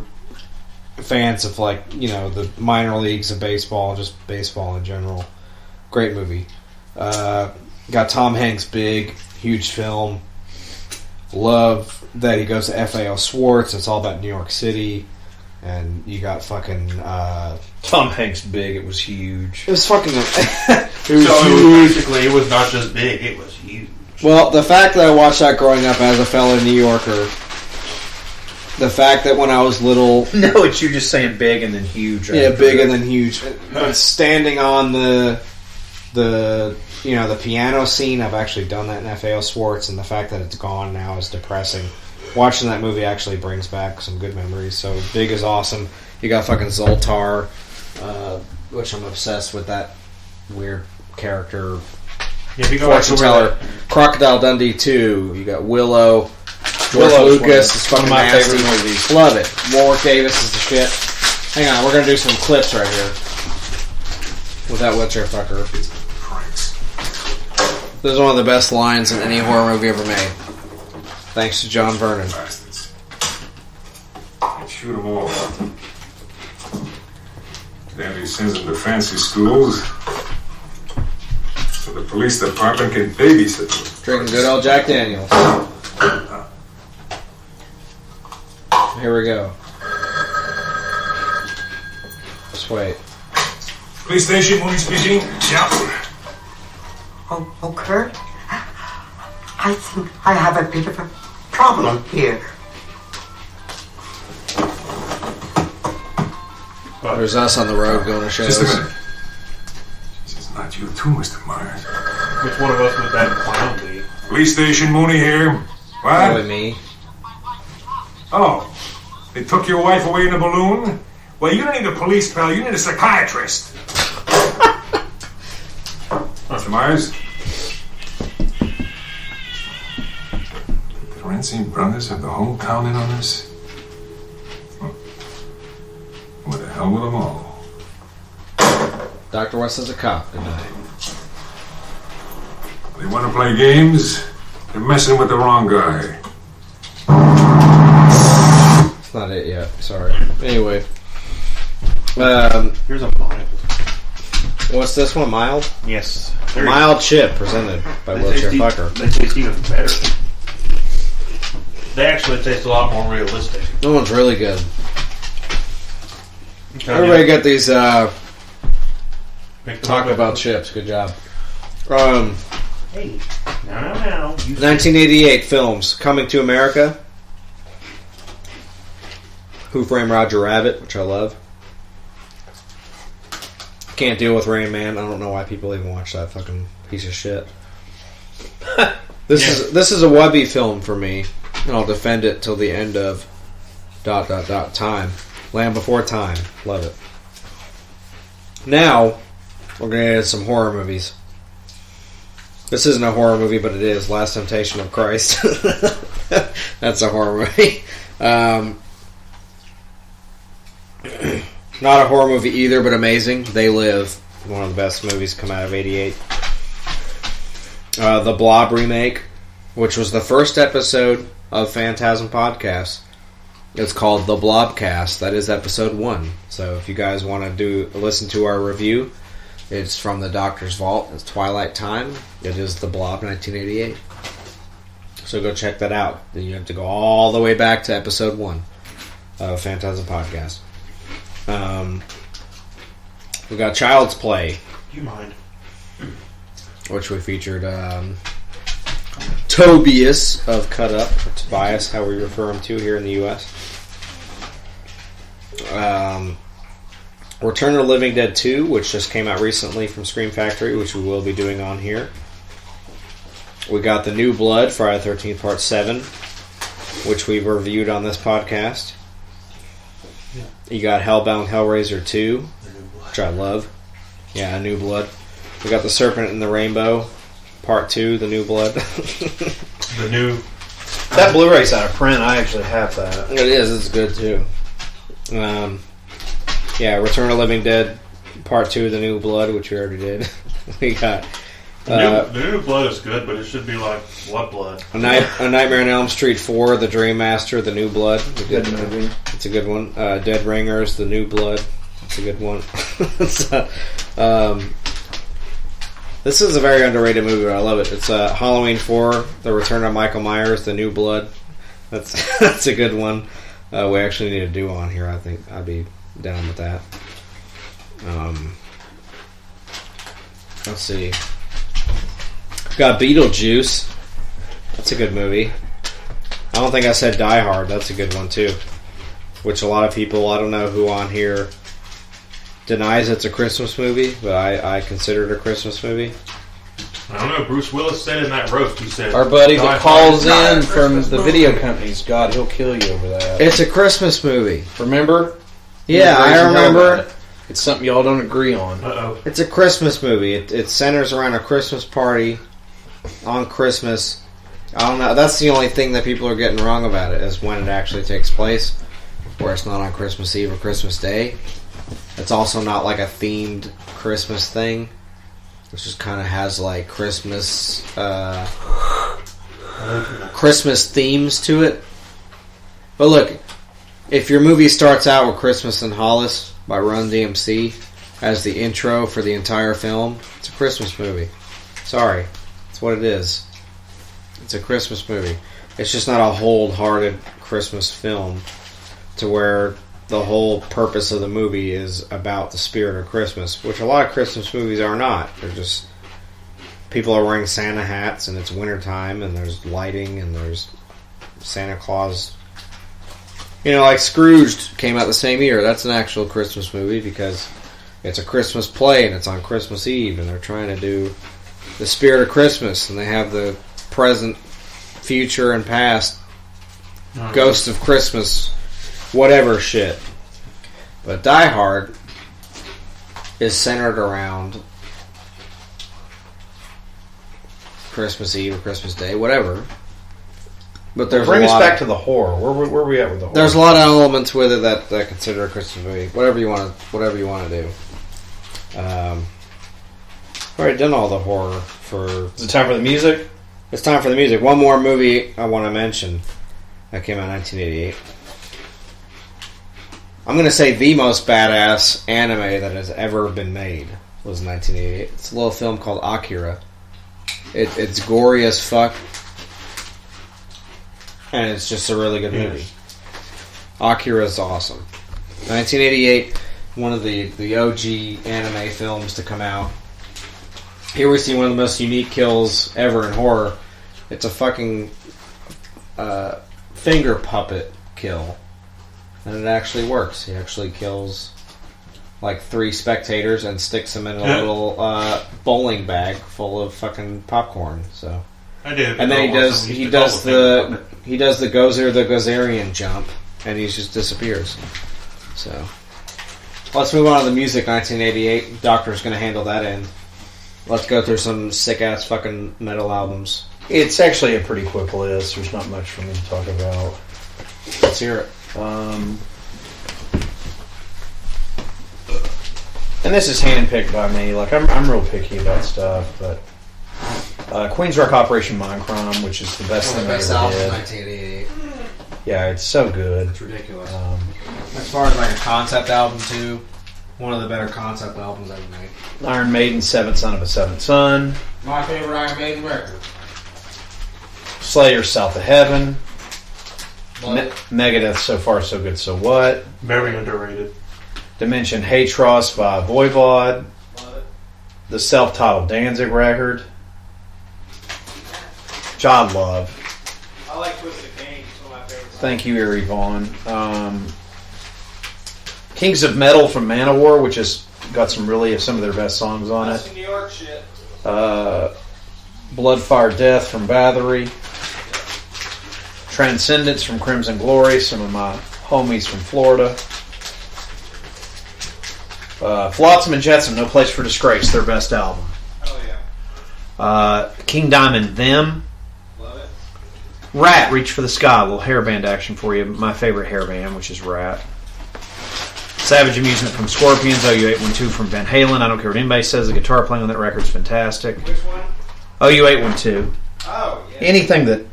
fans of the minor leagues of baseball, just baseball in general. Great movie. Got Tom Hanks, big, huge film. Love that he goes to FAO Schwartz. It's all about New York City. And you got fucking... Tom Hanks, big. It was huge. It was fucking... Basically, it was not just big, it was huge. Well, the fact that I watched that growing up as a fellow New Yorker... The fact that when I was little... No, it's you just saying big and then huge. Yeah, big and then huge. Standing on the piano scene, I've actually done that in FAO Schwartz, and the fact that it's gone now is depressing. Watching that movie actually brings back some good memories. So big is awesome. You got fucking Zoltar, which I'm obsessed with that weird character. Yeah, if you go Fortune teller. Crocodile Dundee 2. You got Willow. George Lucas is fucking one of my nasty. favorite movies. Love it. Warwick Davis is the shit. Hang on, we're gonna do some clips right here with that wheelchair fucker. This is one of the best lines in any horror movie ever made. Thanks to John Vernon. Shoot them all. Then he sends them to fancy schools, so the police department can babysit them. Drinking good old Jack Daniels. Here we go. Just wait. Police station, Mooney speaking. Yeah. Oh, Kurt? I think I have a bit of a problem here. There's us on the road going to shows. Just a minute. This is not you too, Mr. Myers. Which one of us would that clown be? Police station, Mooney here. What? With me. Oh, they took your wife away in a balloon? Well, you don't need a police pal, you need a psychiatrist. Mr. Myers? The Renzi brothers have the whole town in on this? What the hell with them all? Dr. West is a cop. Good night. They want to play games? They're messing with the wrong guy. That's not it yet. Sorry. Anyway. Here's a mild. What's this one? Mild? Yes. Mild chip presented by Wheelchair Fucker. They taste even better. They actually taste a lot more realistic. That one's really good. Everybody got these talk about chips. Good job. Hey, now. 1988 films coming to America. Who Framed Roger Rabbit, which I love. Can't deal with Rain Man. I don't know why people even watch that fucking piece of shit. This is a Wubby film for me, and I'll defend it till the end of ... time. Land Before Time. Love it. Now, we're going to get into some horror movies. This isn't a horror movie, but it is. Last Temptation of Christ. That's a horror movie. Not a horror movie either, but amazing. They Live. One of the best movies come out of 88. The Blob remake, which was the first episode of FANTASM Podcast. It's called The Blobcast. That is episode 1. So if you guys want to listen to our review, it's from the Doctor's Vault. It's Twilight Time. It is The Blob 1988. So go check that out. Then you have to go all the way back to episode 1 of FANTASM Podcast. We got Child's Play. Do you mind? Which we featured Tobias of Cut Up, or Tobias, how we refer him to here in the U.S. Return of the Living Dead 2, which just came out recently from Scream Factory, which we will be doing on here. We got The New Blood, Friday the 13th Part 7, which we've reviewed on this podcast. Yeah. You got Hellbound Hellraiser 2, which I love. Yeah, A New Blood. We got The Serpent and the Rainbow, Part 2, The New Blood. That Blu-ray's out of print. I actually have that. It is. It's good, too. Yeah, Return of the Living Dead, Part 2, The New Blood, which we already did. We got... The New Blood is good, but it should be like What Blood? A Nightmare on Elm Street 4, The Dream Master, The New Blood. Good movie. It's a good one. Dead Ringers, The New Blood. It's a good one. This is a very underrated movie, but I love it. It's Halloween 4, The Return of Michael Myers, The New Blood. That's a good one. We actually need to do on here. I think I'd be down with that. Let's see. Got Beetlejuice. That's a good movie. I don't think I said Die Hard. That's a good one too. Which a lot of people, I don't know who on here denies it's a Christmas movie, but I consider it a Christmas movie. I don't know. Bruce Willis said in that roast, he said... Our buddy that calls in from the video companies, God, he'll kill you over that. It's a Christmas movie. Remember? Yeah, I remember. It's something y'all don't agree on. Uh-oh. It's a Christmas movie. It centers around a Christmas party on Christmas. I don't know. That's the only thing that people are getting wrong about it, is when it actually takes place, where it's not on Christmas Eve or Christmas Day. It's also not like a themed Christmas thing. It just kind of has like Christmas themes to it. But look, if your movie starts out with Christmas in Hollis by Run DMC as the intro for the entire film, it's a Christmas movie. Sorry. It's what it is. It's a Christmas movie. It's just not a wholehearted Christmas film to where the whole purpose of the movie is about the spirit of Christmas, which a lot of Christmas movies are not. They're just... people are wearing Santa hats, and it's wintertime, and there's lighting, and there's Santa Claus. You know, like Scrooged came out the same year. That's an actual Christmas movie because it's a Christmas play, and it's on Christmas Eve, and they're trying to do the spirit of Christmas, and they have the present, future, and past. Ghost of Christmas, whatever shit. But Die Hard is centered around Christmas Eve or Christmas Day, whatever. But there's bring us back to the horror. Where are we at with the horror? There's a lot of elements with it that consider a Christmas movie. Whatever you want to do. I've already done all the horror for. Is it time for the music? It's time for the music. One more movie I want to mention that came out in 1988. I'm going to say the most badass anime that has ever been made was 1988. It's a little film called Akira. It's gory as fuck. And it's just a really good movie. Akira is awesome. 1988, one of the OG anime films to come out. Here we see one of the most unique kills ever in horror. It's a fucking finger puppet kill. And it actually works. He actually kills like 3 spectators and sticks them in a little bowling bag full of fucking popcorn. So I did. And then he does the Gozerian jump, and he just disappears. So let's move on to the music. 1988. Doctor's going to handle that end. Let's go through some sick ass fucking metal albums. It's actually a pretty quick list. There's not much for me to talk about. Let's hear it. And this is handpicked by me. Like I'm real picky about stuff, but Queen's Rock Operation Mindcrime, which is the best thing I ever did. 1988. Yeah, it's so good. It's ridiculous. As far as like a concept album too, one of the better concept albums ever made. Iron Maiden, Seventh Son of a Seventh Son. My favorite Iron Maiden record. Slayer, South of Heaven. Megadeth, So Far So Good So What. Very underrated. Dimension Hatros by Voivod. The self-titled Danzig record. John Love. I like Twisted King. It's one of my favorites. Thank you, Eerie Vaughn. Kings of Metal from Manowar, which has got some of their best songs on it. New York shit. Blood, Fire, Death from Bathory. Transcendence from Crimson Glory, some of my homies from Florida. Flotsam and Jetsam, No Place for Disgrace, their best album. Oh yeah. King Diamond, Them. Love it. Rat, Reach for the Sky, a little hairband action for you. My favorite hairband, which is Rat. Savage Amusement from Scorpions, OU812 from Van Halen. I don't care what anybody says, the guitar playing on that record is fantastic. Which one? OU812. Oh, yeah. Anything that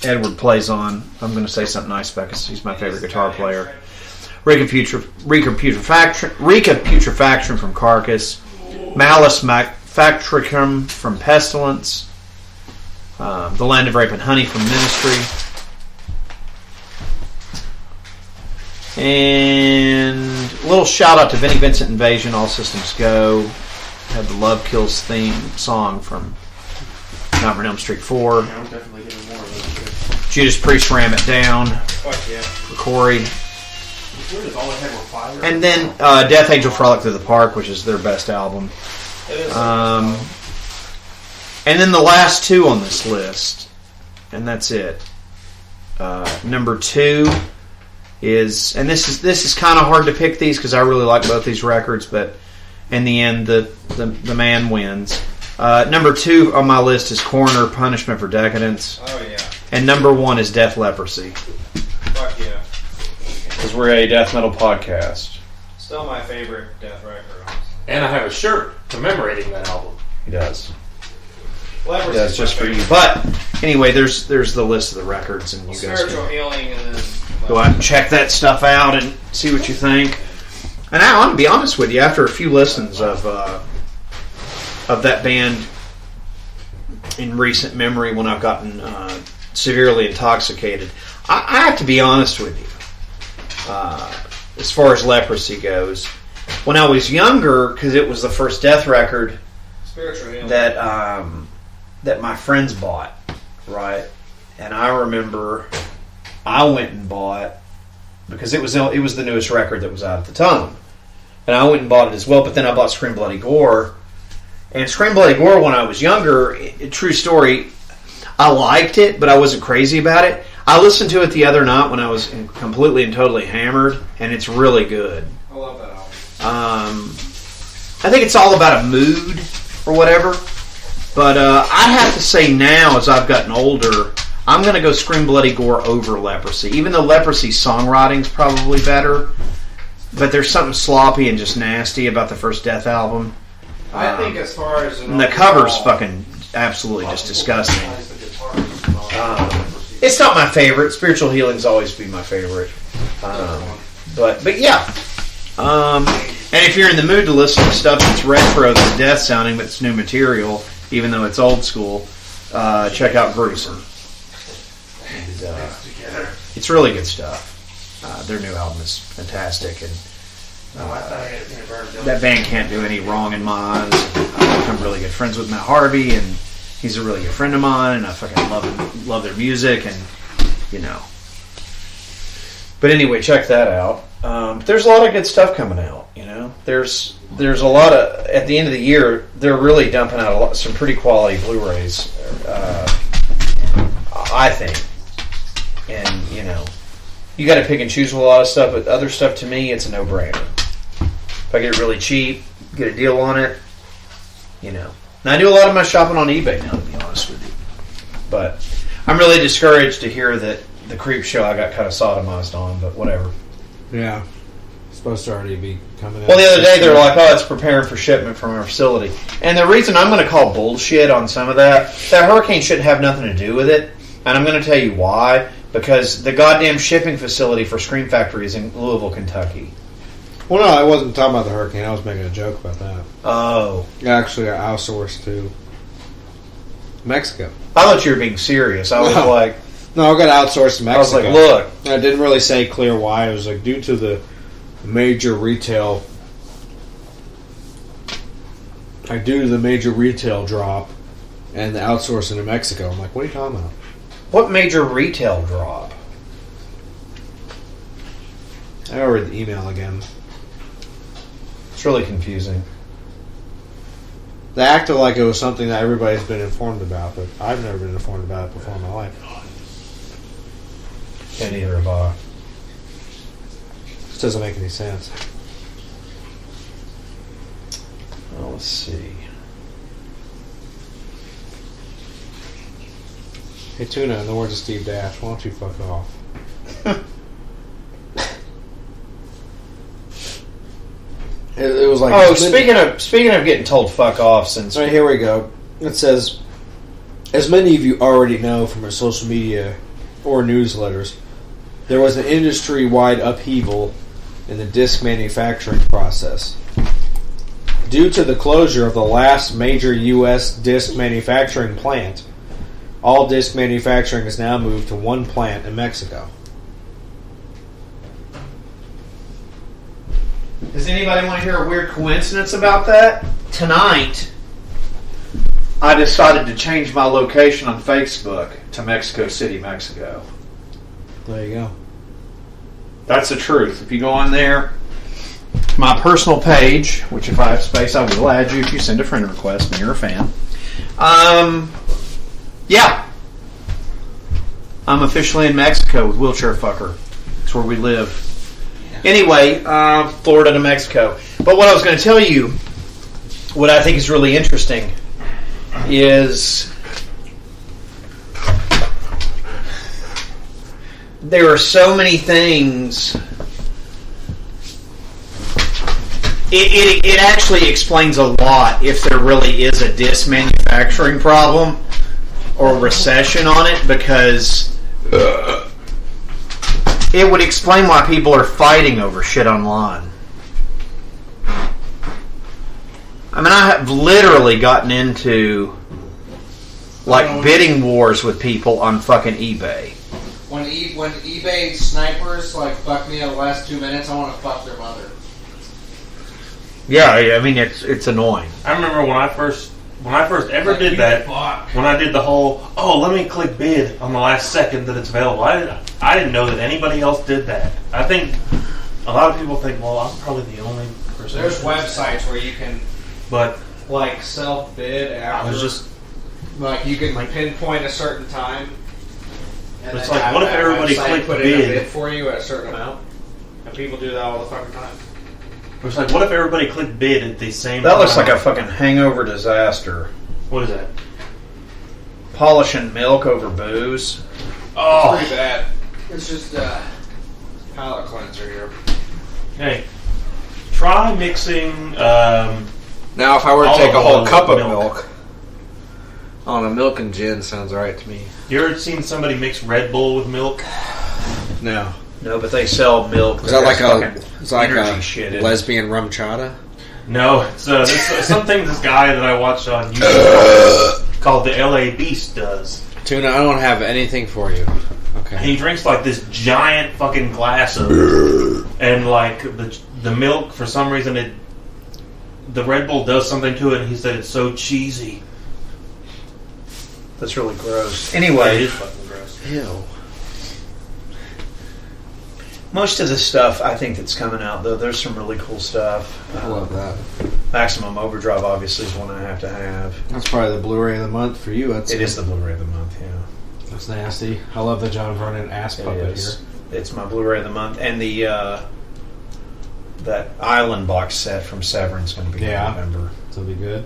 Edward plays on, I'm going to say something nice about because he's my favorite guitar player. Rika Putrefaction from Carcass. Malice Factricum from Pestilence. The Land of Rape and Honey from Ministry. And a little shout out to Vinnie Vincent Invasion, All Systems Go. Had the Love Kills theme song from Nightmare on Elm Street 4. I'm definitely getting more of those. Judas Priest, Ram It Down. Fuck yeah. For Corey. All I had were fire. And then Death Angel Frolic Through the Park, which is their best album. And then the last 2 on this list. And that's it. Number 2 is, and this is kind of hard to pick these because I really like both these records, but in the end the man wins. Number 2 on my list is Coroner, Punishment for Decadence. Oh yeah. And number 1 is Death Leprosy. Fuck yeah. Because we're a death metal podcast. Still my favorite death record. And I have a shirt commemorating that album. He does. Leprosy. He does, just for you. But anyway, there's the list of the records, and you guys Spiritual can Healing and then go out and check that stuff out and see what you think. And I want to be honest with you, after a few listens of that band in recent memory, when I've gotten severely intoxicated, I have to be honest with you. As far as Leprosy goes, when I was younger, because it was the first death record that my friends bought, right? And I remember I went and bought, because it was the newest record that was out at the time, and I went and bought it as well. But then I bought Scream Bloody Gore, and Scream Bloody Gore when I was younger. True story. I liked it, but I wasn't crazy about it. I listened to it the other night when I was completely and totally hammered, and it's really good. I love that album. I think it's all about a mood or whatever. But I have to say now, as I've gotten older, I'm going to go Scream Bloody Gore over Leprosy. Even though Leprosy's songwriting's probably better, but there's something sloppy and just nasty about the first Death album. I think as far as... And the cover's fucking absolutely just disgusting. It's not my favorite. Spiritual Healing's always been my favorite. But yeah. And if you're in the mood to listen to stuff that's retro, that's death sounding, but it's new material, even though it's old school, check out Gruesome. And, it's really good stuff. Their new album is fantastic, and that band can't do any wrong in my eyes. I've become really good friends with Matt Harvey, and he's a really good friend of mine, and I fucking love their music, and you know. But anyway, check that out. There's a lot of good stuff coming out. You know, there's a lot of, at the end of the year, they're really dumping out some pretty quality Blu-rays. I think, and you know, you got to pick and choose with a lot of stuff. But other stuff, to me, it's a no-brainer. If I get it really cheap, get a deal on it, you know. And I do a lot of my shopping on eBay now, to be honest with you. But I'm really discouraged to hear that the Creep Show I got kind of sodomized on, but whatever. Yeah. It's supposed to already be coming out. Well, the other day they were like, oh, it's preparing for shipment from our facility. And the reason I'm going to call bullshit on some of that hurricane shouldn't have nothing to do with it. And I'm going to tell you why. Because the goddamn shipping facility for Scream Factory is in Louisville, Kentucky. Well, no, I wasn't talking about the hurricane. I was making a joke about that. Oh. Actually, I outsourced to Mexico. I thought you were being serious. I was like... No, I got outsourced to Mexico. I was like, look. I didn't really say clear why. It was like due to the major retail... due to the major retail drop and the outsourcing to Mexico. I'm like, what are you talking about? What major retail drop? I gotta read the email again. It's really confusing. They acted like it was something that everybody's been informed about, but I've never been informed about it before in my life. And neither have I. This doesn't make any sense. Well, let's see. Hey, Tuna, in the words of Steve Dash, why don't you fuck off? It was like... Oh, speaking of getting told fuck off since... Right, here we go. It says, as many of you already know from our social media or newsletters, there was an industry-wide upheaval in the disc manufacturing process. Due to the closure of the last major U.S. disc manufacturing plant, all disc manufacturing has now moved to one plant in Mexico. Does anybody want to hear a weird coincidence about that? Tonight, I decided to change my location on Facebook to Mexico City, Mexico. There you go. That's the truth. If you go on there, my personal page, which if I have space, I will add you if you send a friend request and you're a fan. Yeah. I'm officially in Mexico with Wheelchair Fucker. It's where we live. Anyway, Florida to Mexico. But what I was going to tell you, what I think is really interesting, is there are so many things. It actually explains a lot if there really is a disc manufacturing problem or recession on it, because it would explain why people are fighting over shit online. I mean, I have literally gotten into like bidding wars with people on fucking eBay. When eBay snipers like fuck me in the last 2 minutes, I want to fuck their mother. Yeah, I mean it's annoying. I remember when I first ever did that, when I did the whole, let me click bid on the last second that it's available. I didn't know that anybody else did that. I think a lot of people think, well, I'm probably the only person. There's websites where you can, but like self bid after. I was just Like you can pinpoint a certain time. And It's then like, have what if that everybody website clicked put in a bid? bid for you at a certain amount? And people do that all the fucking time. It's like, what if everybody clicked bid at the same That time? looks like a fucking hangover disaster. What is that? Polishing milk over booze. Oh, Pretty bad. It's just palate cleanser here. hey, try mixing. Now, if I were to Olive take a whole oil cup with of milk. milk, oh, the milk and gin sounds alright to me. You ever seen somebody mix Red Bull with milk? No. No, but they sell milk. Is that like energy a shit in it. lesbian rum chata? No, it's something this guy that I watched on YouTube called the LA Beast does. Tuna, I don't have anything for you. Okay. He drinks like this giant fucking glass of it, and like the milk, for some reason, the Red Bull does something to it, and he said it's so cheesy. That's really gross. It Anyway, is fucking gross. Ew. most of the stuff I think that's coming out, though, there's some really cool stuff. I love that. Maximum Overdrive obviously is one I have to have. That's probably the Blu-ray of the month for you. It is the Blu-ray of the month, yeah. That's nasty. I love the John Vernon ass It puppet is. here. It's my Blu-ray of the month, and the that Island box set from Severin's going to be in November. It'll be good.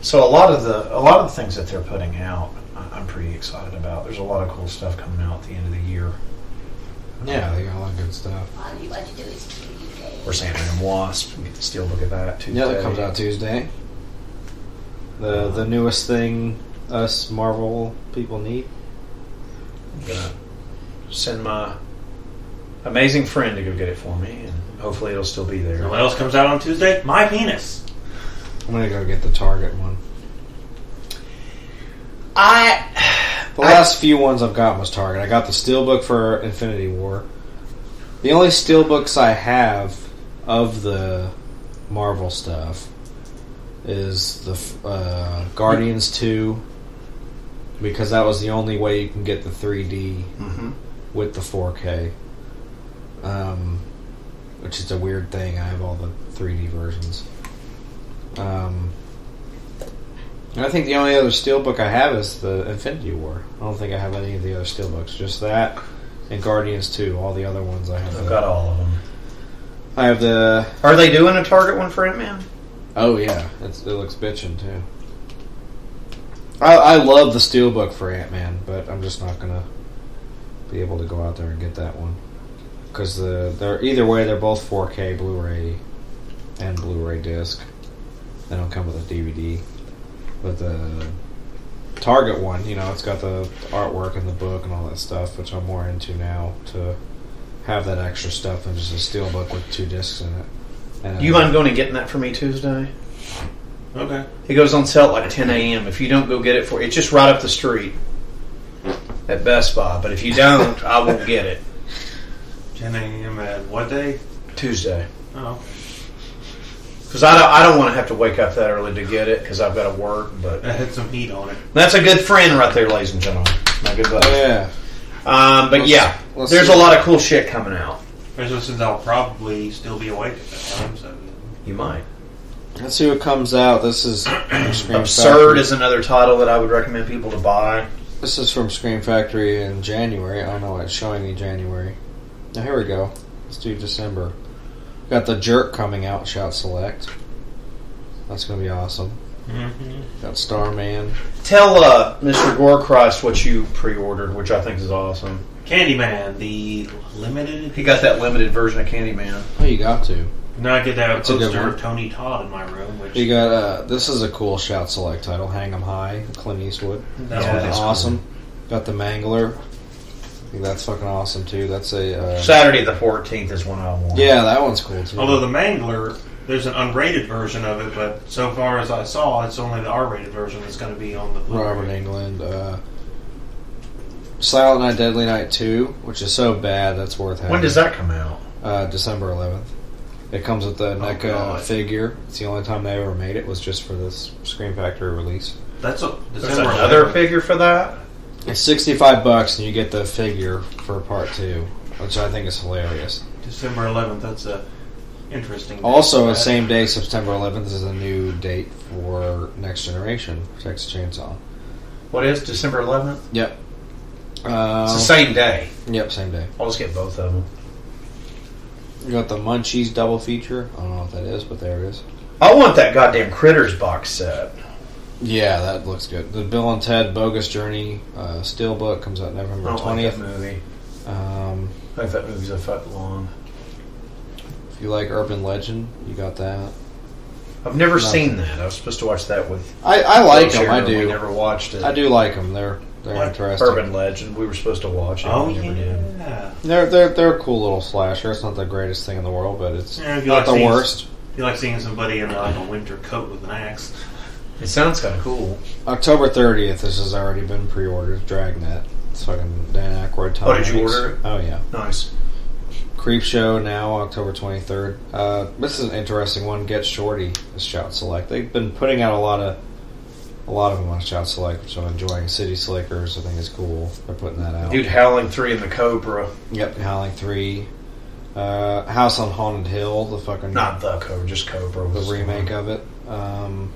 So a lot of the things that they're putting out, I'm pretty excited about. There's a lot of cool stuff coming out at the end of the year. Yeah, they got a lot of good stuff. All you want to do is kill you, Dave. Or Ant-Man and Wasp. We get the steelbook of that Tuesday. Yeah, that comes out Tuesday. The newest thing us Marvel people need. I'm gonna send my amazing friend to go get it for me, and hopefully it'll still be there. And what else comes out on Tuesday? My penis. I'm gonna go get the Target one. The last few ones I've gotten was Target. I got the Steelbook for Infinity War. The only Steelbooks I have of the Marvel stuff is the Guardians 2, because that was the only way you can get the 3D with the 4K. Which is a weird thing. I have all the 3D versions. And I think the only other Steelbook I have is the Infinity War. I don't think I have any of the other Steelbooks. Just that and Guardians 2. All the other ones I have. I've got all of them. I have the... Are they doing a Target one for Ant-Man? Oh, yeah. It looks bitchin', too. I love the Steelbook for Ant-Man, but I'm just not going to be able to go out there and get that one. Because they're either way, they're both 4K Blu-ray and Blu-ray disc. They don't come with a DVD. But the Target one, it's got the artwork and the book and all that stuff, which I'm more into now, to have that extra stuff than just a Steelbook with 2 discs in it. And You mind going and getting that for me Tuesday? Okay. It goes on sale at like 10 a.m. If you don't go get it it's just right up the street at Best Buy. But if you don't, I won't get it. 10 a.m. at what day? Tuesday. Oh. Because I don't want to have to wake up that early to get it because I've got to work. But I had some heat on it. That's a good friend right there, ladies and gentlemen. My good buddy. Oh, yeah. But there's a lot of cool shit coming out. Especially since I'll probably still be awake at that time. So You might. Let's see what comes out. This is from Scream Absurd Factory. is another title that I would recommend people to buy. This is from Scream Factory in January. I don't know why it's showing me January. Now here we go. Let's do December. Got The Jerk coming out, Shout Select. That's going to be awesome. Got Starman. Tell Mr. Gorechrist what you pre-ordered, which I think is awesome. Candyman, the limited. He got that limited version of Candyman. Oh, you got to. Now I get to have a That's a good poster one. of Tony Todd in my room. Which You got, this is a cool Shout Select title, Hang 'em High, Clint Eastwood. That's that's awesome. Got The Mangler. I think that's fucking awesome, too. That's a... Saturday the 14th is one I want. Yeah, that one's cool, too. Although the Mangler, there's an unrated version of it, but so far as I saw, it's only the R-rated version that's going to be on the Blu-ray. Robert Englund. Silent Night, Deadly Night 2, which is so bad that's worth having. When does that come out? December 11th. It comes with the NECA God. figure. It's the only time they ever made it was just for this Scream Factory release. That's a There's December another 11th. figure for that? It's $65 and you get the figure for part 2, which I think is hilarious. December 11th. That's a interesting. Also, the same day, September 11th, is a new date for Next Generation, Texas Chainsaw. What is December 11th? Yep. It's the same day. Yep, same day. I'll just get both of them. You got the Munchies double feature. I don't know what that is, but there it is. I want that goddamn Critters box set. Yeah, that looks good. The Bill and Ted Bogus Journey Steelbook comes out November 20th. Like that movie. I think that movie's a fuck long. If you like Urban Legend, you got that. I've never seen that. I was supposed to watch that with. I like them. I do. We never watched it. I do like them. They're interesting. Urban Legend. We were supposed to watch it. Oh, we never did. They're a cool little slasher. It's not the greatest thing in the world, but it's not the worst. You like seeing somebody in like a winter coat with an axe. It sounds kind of cool. October 30th. This has already been pre-ordered. Dragnet. It's fucking Dan Aykroyd. Tom Did you Hanks. order it? Oh yeah. Nice. Creep Show now, October 23rd. This is an interesting one. Get Shorty is Shout Select. They've been putting out a lot of them on Shout Select, which I'm enjoying. City Slickers, I think is cool. They're putting that out. Dude, Howling 3 and the Cobra. Yep, Howling 3. House on Haunted Hill, the fucking... Not the Cobra, just Cobra. The remake of it. The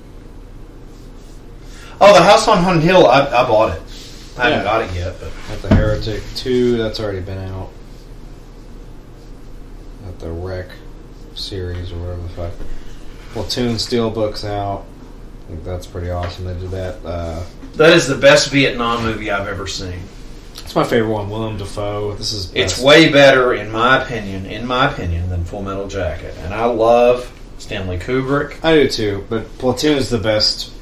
House on Haunted Hill, I bought it. I haven't got it yet, but... Got the Heretic 2, that's already been out. Got the Wreck series or whatever the fuck. Platoon Steelbook's out. I think that's pretty awesome they did that. That is the best Vietnam movie I've ever seen. It's my favorite one, Willem Dafoe. It's way better, in my opinion, than Full Metal Jacket. And I love Stanley Kubrick. I do too, but Platoon is the best.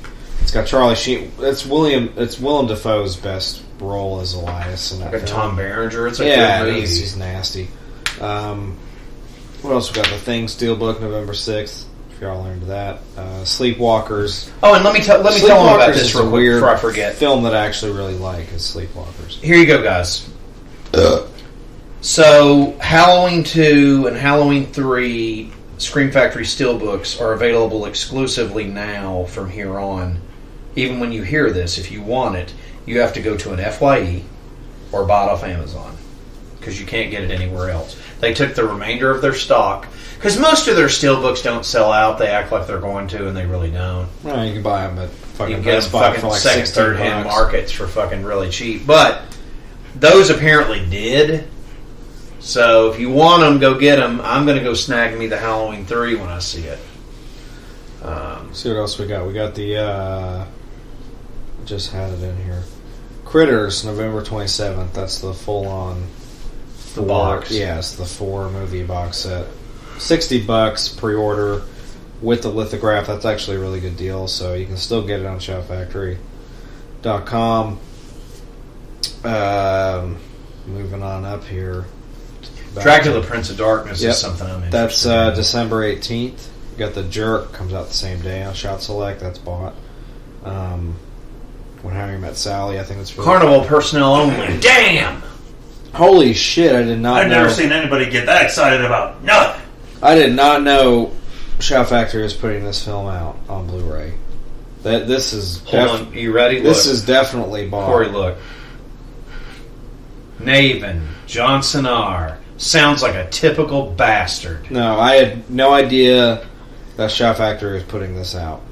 It's got Charlie Sheen. It's Willem Dafoe's best role as Elias in that film. Tom Berenger. It's a good movie. He's nasty. What else we got? The Thing Steelbook, November 6th. If y'all are into that. Sleepwalkers. Oh, and let me tell them about this real quick before I forget. Film that I actually really like is Sleepwalkers. Here you go, guys. So, Halloween 2 and Halloween 3 Scream Factory Steelbooks are available exclusively now from here on. Even when you hear this, if you want it, you have to go to an FYE or buy it off Amazon. Because you can't get it anywhere else. They took the remainder of their stock. Because most of their steelbooks don't sell out. They act like they're going to, and they really don't. Well, you can buy them at fucking you can get them fucking for like second, third-hand markets for fucking really cheap. But those apparently did. So if you want them, go get them. I'm going to go snag me the Halloween 3 when I see it. See what else we got. We got the... just had it in here. Critters, November 27th. That's the full-on... The box. Yes, the 4-movie box set. $60 pre-order with the lithograph. That's actually a really good deal, so you can still get it on shoutfactory.com. Moving on up here. Dracula Prince of Darkness is something I'm interested in. That's December 18th. You got The Jerk, comes out the same day on Shout Select. That's bought. When Harry Met Sally, I think it's... Carnival personnel only. Damn! Holy shit, I did not know. I've never seen anybody get that excited about nothing. I did not know Shout Factory is putting this film out on Blu-ray. This is... Hold on, are you ready? This is definitely bought. Corey, look. Naven, Johnson R. Sounds like a typical bastard. No, I had no idea that Shout Factory was putting this out.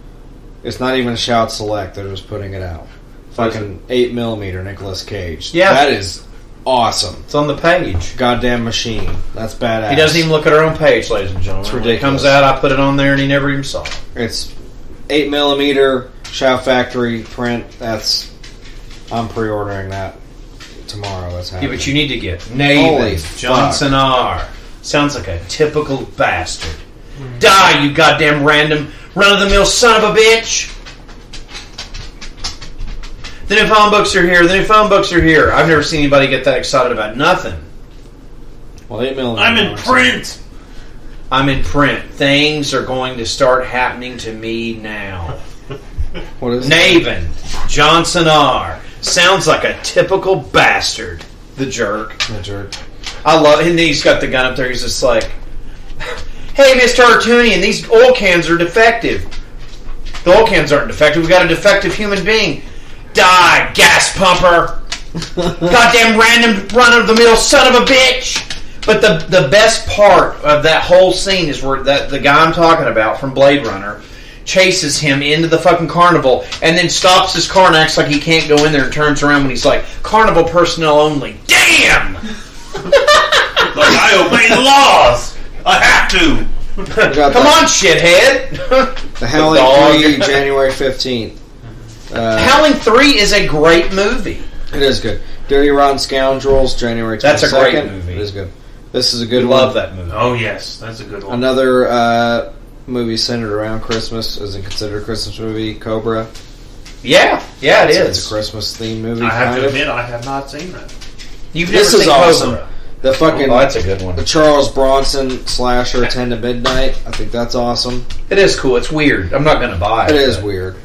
It's not even Shout Select, they're just putting it out. Fucking 8mm Nicolas Cage. Yeah. That is... awesome. It's on the page. Goddamn machine. That's badass. He doesn't even look at our own page, ladies and gentlemen. It's ridiculous. When it comes out, I put it on there and he never even saw it. It's 8mm Shout Factory print. I'm pre-ordering that tomorrow. That's happening. Yeah, but you need to get Naven, Johnson R. Sounds like a typical bastard. Die, you goddamn random run-of-the-mill son of a bitch! The new phone books are here. The new phone books are here. I've never seen anybody get that excited about nothing. Well, 8mm. I'm in print. I'm in print. Things are going to start happening to me now. What is Naven, Johnson R. Sounds like a typical bastard. The Jerk. The Jerk. I love it. And he's got the gun up there. He's just like, hey, Mr. Artunian, these oil cans are defective. The oil cans aren't defective. We got a defective human being. Die, gas pumper! Goddamn random run-of-the-mill son of a bitch! But the best part of that whole scene is where the guy I'm talking about from Blade Runner chases him into the fucking carnival and then stops his car and acts like he can't go in there and turns around when he's like, carnival personnel only. Damn! Like, I obey the laws. I have to. Come on, shithead. The Howling 3, January 15th. Howling 3 is a great movie. It is good. Dirty Rotten Scoundrels, January 22nd. That's a great movie. It is good. This is a good one. Love that movie. Oh, yes. That's a good one. Another movie centered around Christmas. Is it considered a Christmas movie? Cobra. Yeah, it is. It's a Christmas themed movie. I have to admit, I have not seen that. You've never seen awesome. Cobra. The fucking that's a good one. The Charles Bronson slasher 10 to Midnight. I think that's awesome. It is cool. It's weird. I'm not going to buy it. It is weird.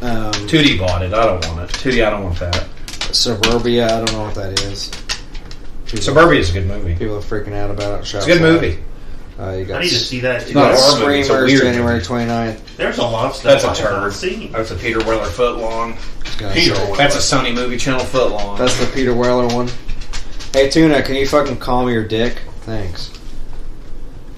Tootie bought it. I don't want it. Tootie, I don't want that. Suburbia. I don't know what that is. Suburbia is a good movie. People are freaking out about it. It's a good movie. You got I need to see that. You got Screamers, January 29th. There's a lot of stuff. That's a turd. That's a Peter Weller footlong. Peter Weller. That's a Sony Movie Channel footlong. That's the Peter Weller one. Hey, Tuna, can you fucking call me your dick? Thanks.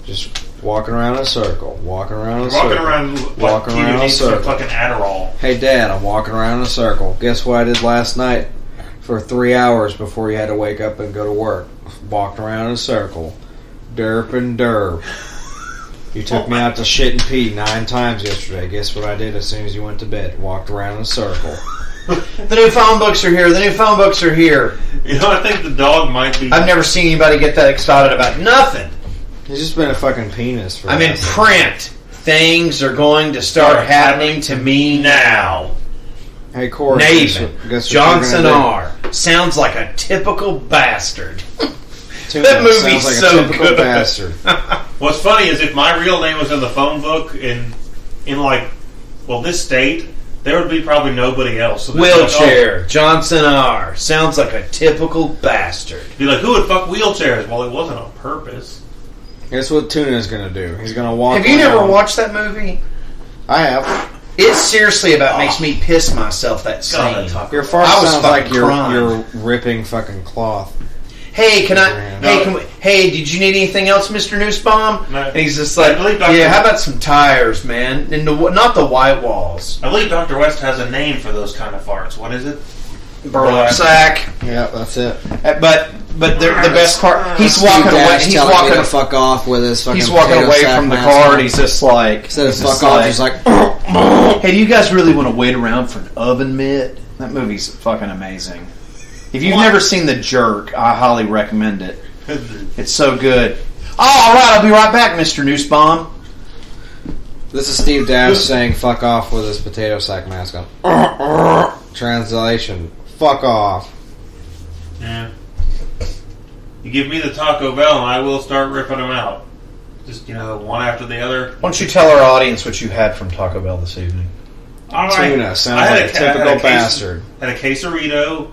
Just walking around in a circle. Walking around in a circle. Fucking Adderall. Hey, Dad, I'm walking around in a circle. Guess what I did last night for 3 hours before you had to wake up and go to work? Walked around in a circle. Derp and derp. You took me out to shit and pee 9 times yesterday. Guess what I did as soon as you went to bed? Walked around in a circle. The new phone books are here. The new phone books are here. You know, I think the dog might be... I've never seen anybody get that excited about nothing. He's just been a fucking penis for I'm in print. Things are going to start happening to me now. Hey, Corey. Naven. Johnson R. Sounds like a typical bastard. That movie's like so good. Bastard. What's funny is if my real name was in the phone book in like, well, this state, there would be probably nobody else. So wheelchair. Like, Johnson R. Sounds like a typical bastard. Be like, who would fuck wheelchairs? Well, it wasn't on purpose. Guess what Tuna's going to do? He's going to walk. Have you never watched that movie? I have. It seriously about makes me piss myself. That scene. Your fart sounds like you're ripping fucking cloth. Hey, hey, did you need anything else, Mr. Nussbaum? No. And he's just like, yeah, how about some tires, man? And not the white walls. I believe Dr. West has a name for those kind of farts. What is it? Burlap sack. Yeah, that's it. But the best part, he's walking away. He's walking to fuck off with his fucking. He's walking away from the car, and he's just like, instead of fuck off, he's like, hey, do you guys really want to wait around for an oven mitt? That movie's fucking amazing. If you've never seen The Jerk, I highly recommend it. It's so good. Oh, all right, I'll be right back, Mr. Nussbaum. This is Steve Dash saying "fuck off" with his potato sack mask on. Translation: fuck off. Yeah. You give me the Taco Bell, and I will start ripping them out. Just one after the other. Why don't you tell our audience what you had from Taco Bell this evening? All right. Tuna sounds like a typical bastard. Had a quesarito.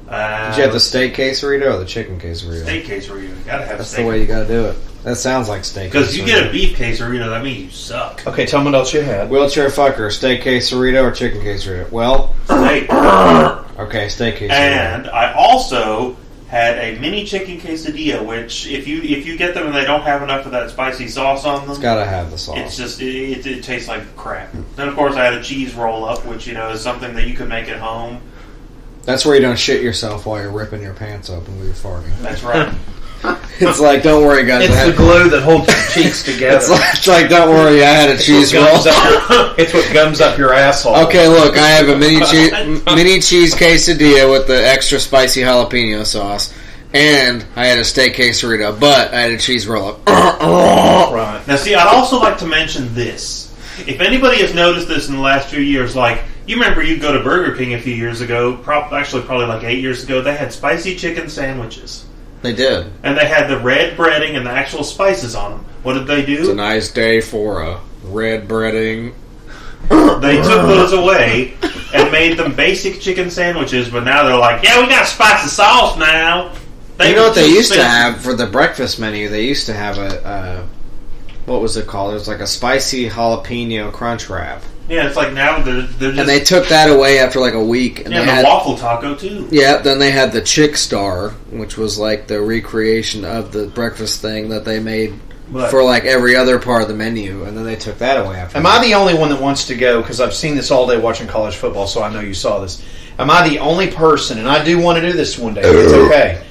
Did you have the steak quesarito or the chicken quesarito? Steak quesarito. You gotta have That's steak. the way you gotta do it. That sounds like steak. Because you get a beef quesarito, that means you suck. Okay, tell me what else you had. Wheelchair fucker, steak quesarito or chicken quesarito? Well, steak. Okay, steak quesarito. And I also had a mini chicken quesadilla, which if you get them and they don't have enough of that spicy sauce on them, it's gotta have the sauce. It's just it tastes like crap. Then of course I had a cheese roll up, which is something that you could make at home. That's where you don't shit yourself while you're ripping your pants open with your farting. That's right. It's like, don't worry, guys. It's the glue that holds your cheeks together. It's like, don't worry, I had a cheese roll. It's what gums up your asshole. Okay, look, I have a mini cheese quesadilla with the extra spicy jalapeno sauce, and I had a steak quesarito, but I had a cheese roll-up. Right. Now, see, I'd also like to mention this. If anybody has noticed this in the last few years, like, you remember you'd go to Burger King a few years ago, probably like 8 years ago, they had spicy chicken sandwiches. They did. And they had the red breading and the actual spices on them. What did they do? It's a nice day for a red breading. They took those away and made them basic chicken sandwiches, but now they're like, yeah, we got spicy sauce now. You know what they used to have for the breakfast menu? They used to have a what was it called? It was like a spicy jalapeno crunch wrap. Yeah, it's like now they're just... And they took that away after like a week. And yeah, they the had, waffle taco too. Yeah, then they had the Chick Star, which was like the recreation of the breakfast thing that they made for like every other part of the menu. And then they took that away after Am I the only one that wants to go? Because I've seen this all day watching college football, so I know you saw this. Am I the only person, and I do want to do this one day, it's okay.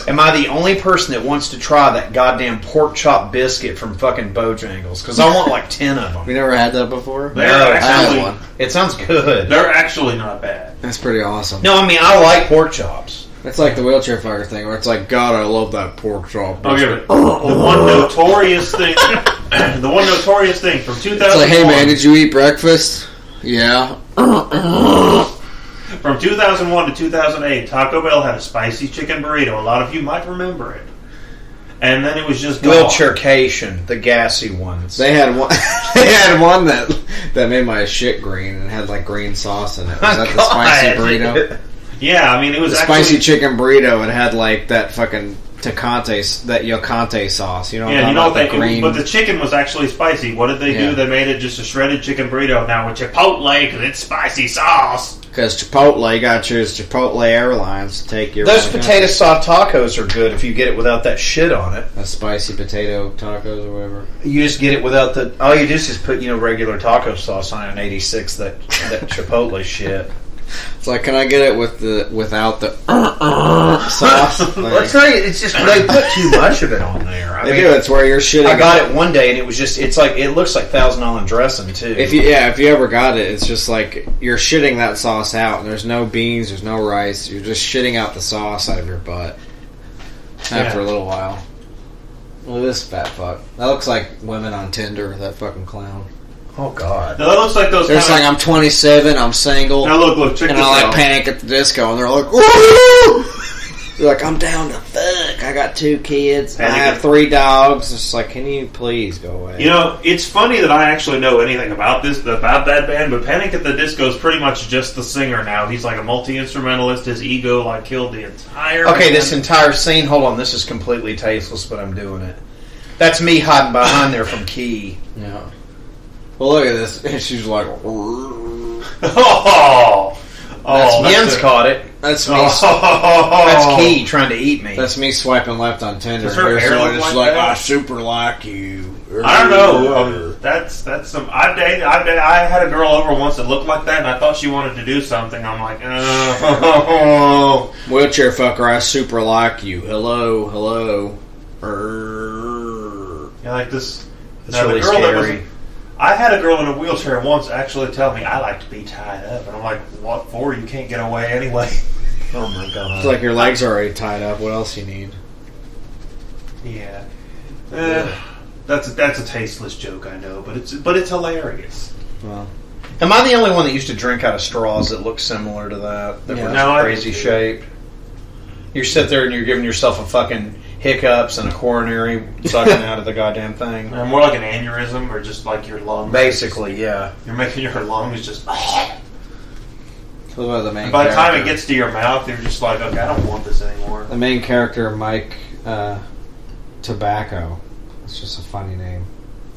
Am I the only person that wants to try that goddamn pork chop biscuit from fucking Bojangles? Because I want like 10 of them. You never had that before? No, I had one. It sounds good. They're actually not bad. That's pretty awesome. No, I mean, I like pork chops. It's like the wheelchair fucker thing, where it's like, God, I love that pork chop. Okay, but the one notorious thing from 2001. It's like, hey man, did you eat breakfast? Yeah. From 2001 to 2008, Taco Bell had a spicy chicken burrito. A lot of you might remember it. And then it was just gone. Wheelchaircation, the gassy ones. They had one. They had one that made my shit green and had like green sauce in it. Was that the spicy burrito? Yeah, I mean it was the spicy chicken burrito. It had like that fucking Yocante sauce. You know? Yeah, you know what but the chicken was actually spicy. What did they do? They made it just a shredded chicken burrito now with Chipotle because it's spicy sauce. Because Chipotle, you gotta choose Chipotle Airlines to take your... Those potato sauce tacos are good if you get it without that shit on it. The spicy potato tacos or whatever. You just get it without the... All you do is just put, regular taco sauce on it, 86, that Chipotle shit. It's like, can I get it without the sauce? Well, it's just they put too much of it on there. I mean, do. It's where you're shitting. I got it one day and it was just. It's like it looks like Thousand Island dressing too. If you ever got it, it's just like you're shitting that sauce out, and there's no beans, there's no rice. You're just shitting out the sauce out of your butt after a little while. Look at this fat fuck. That looks like women on Tinder. That fucking clown. Oh God! No, that looks like those. They're like, I'm 27, I'm single. Now look, check and this I out. Panic at the Disco, and they're like, woo! They're like, I'm down to fuck. I got 2 kids. I have 3 dogs. It's like, can you please go away? It's funny that I actually know anything about that band, but Panic at the Disco is pretty much just the singer now. He's like a multi-instrumentalist. His ego killed the entire. Okay, band. this entire scene. Hold on, this is completely tasteless, but I'm doing it. That's me hiding behind there from Key. Yeah. Well, look at this. And she's like, Jens caught it. That's me. That's Key trying to eat me. That's me swiping left on Tinder. Does her hair look just like that? I super like you. I don't know. That's some. I had a girl over once that looked like that, and I thought she wanted to do something. I'm like, wheelchair fucker. I super like you. Hello. Yeah, like this. It's really scary. I had a girl in a wheelchair once actually tell me I like to be tied up, and I'm like, what for? You can't get away anyway. Oh my God! It's like your legs are already tied up. What else you need? Yeah. That's a tasteless joke, I know, but it's hilarious. Well, am I the only one that used to drink out of straws that look similar to that? That were crazy shaped. You sit there and you're giving yourself a fucking hiccups and a coronary sucking out of the goddamn thing. More like an aneurysm, or just like your lungs. Basically, yeah. You're making your lungs just. By the time it gets to your mouth, you're just like, okay, I don't want this anymore. The main character, Mike Tobacco. It's just a funny name.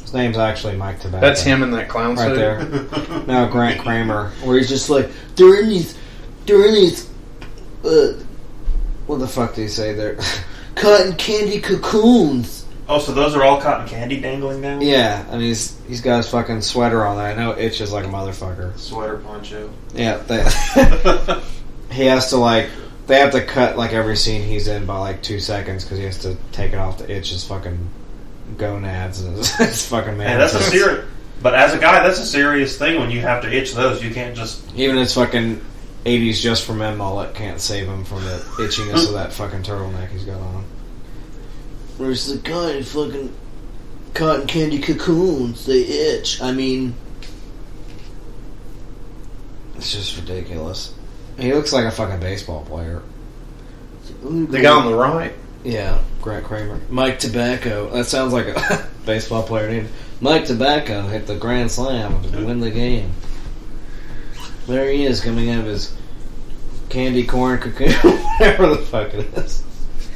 His name's actually Mike Tobacco. That's him in that clown suit? Right there. No, Grant Kramer. Where he's just like, during these what the fuck do you say there? Cotton candy cocoons. Oh, so those are all cotton candy dangling down? Yeah, and he's got his fucking sweater on there. I know it itches like a motherfucker. Sweater poncho. Yeah, he has to they have to cut every scene he's in by 2 seconds because he has to take it off to itch his fucking gonads and his fucking man. And that's a serious. But as a guy, that's a serious thing when you have to itch those. You can't just even his fucking 80s just for men mullet can't save him from the itchiness of that fucking turtleneck he's got on. Where's the guy fucking cotton candy cocoons? They itch. I mean, it's just ridiculous. He looks like a fucking baseball player. The guy on the right? Yeah, Grant Kramer. Mike Tobacco. That sounds like a baseball player name. Mike Tobacco hit the grand slam to win the game. There he is coming out of his candy corn cocoon, whatever the fuck it is.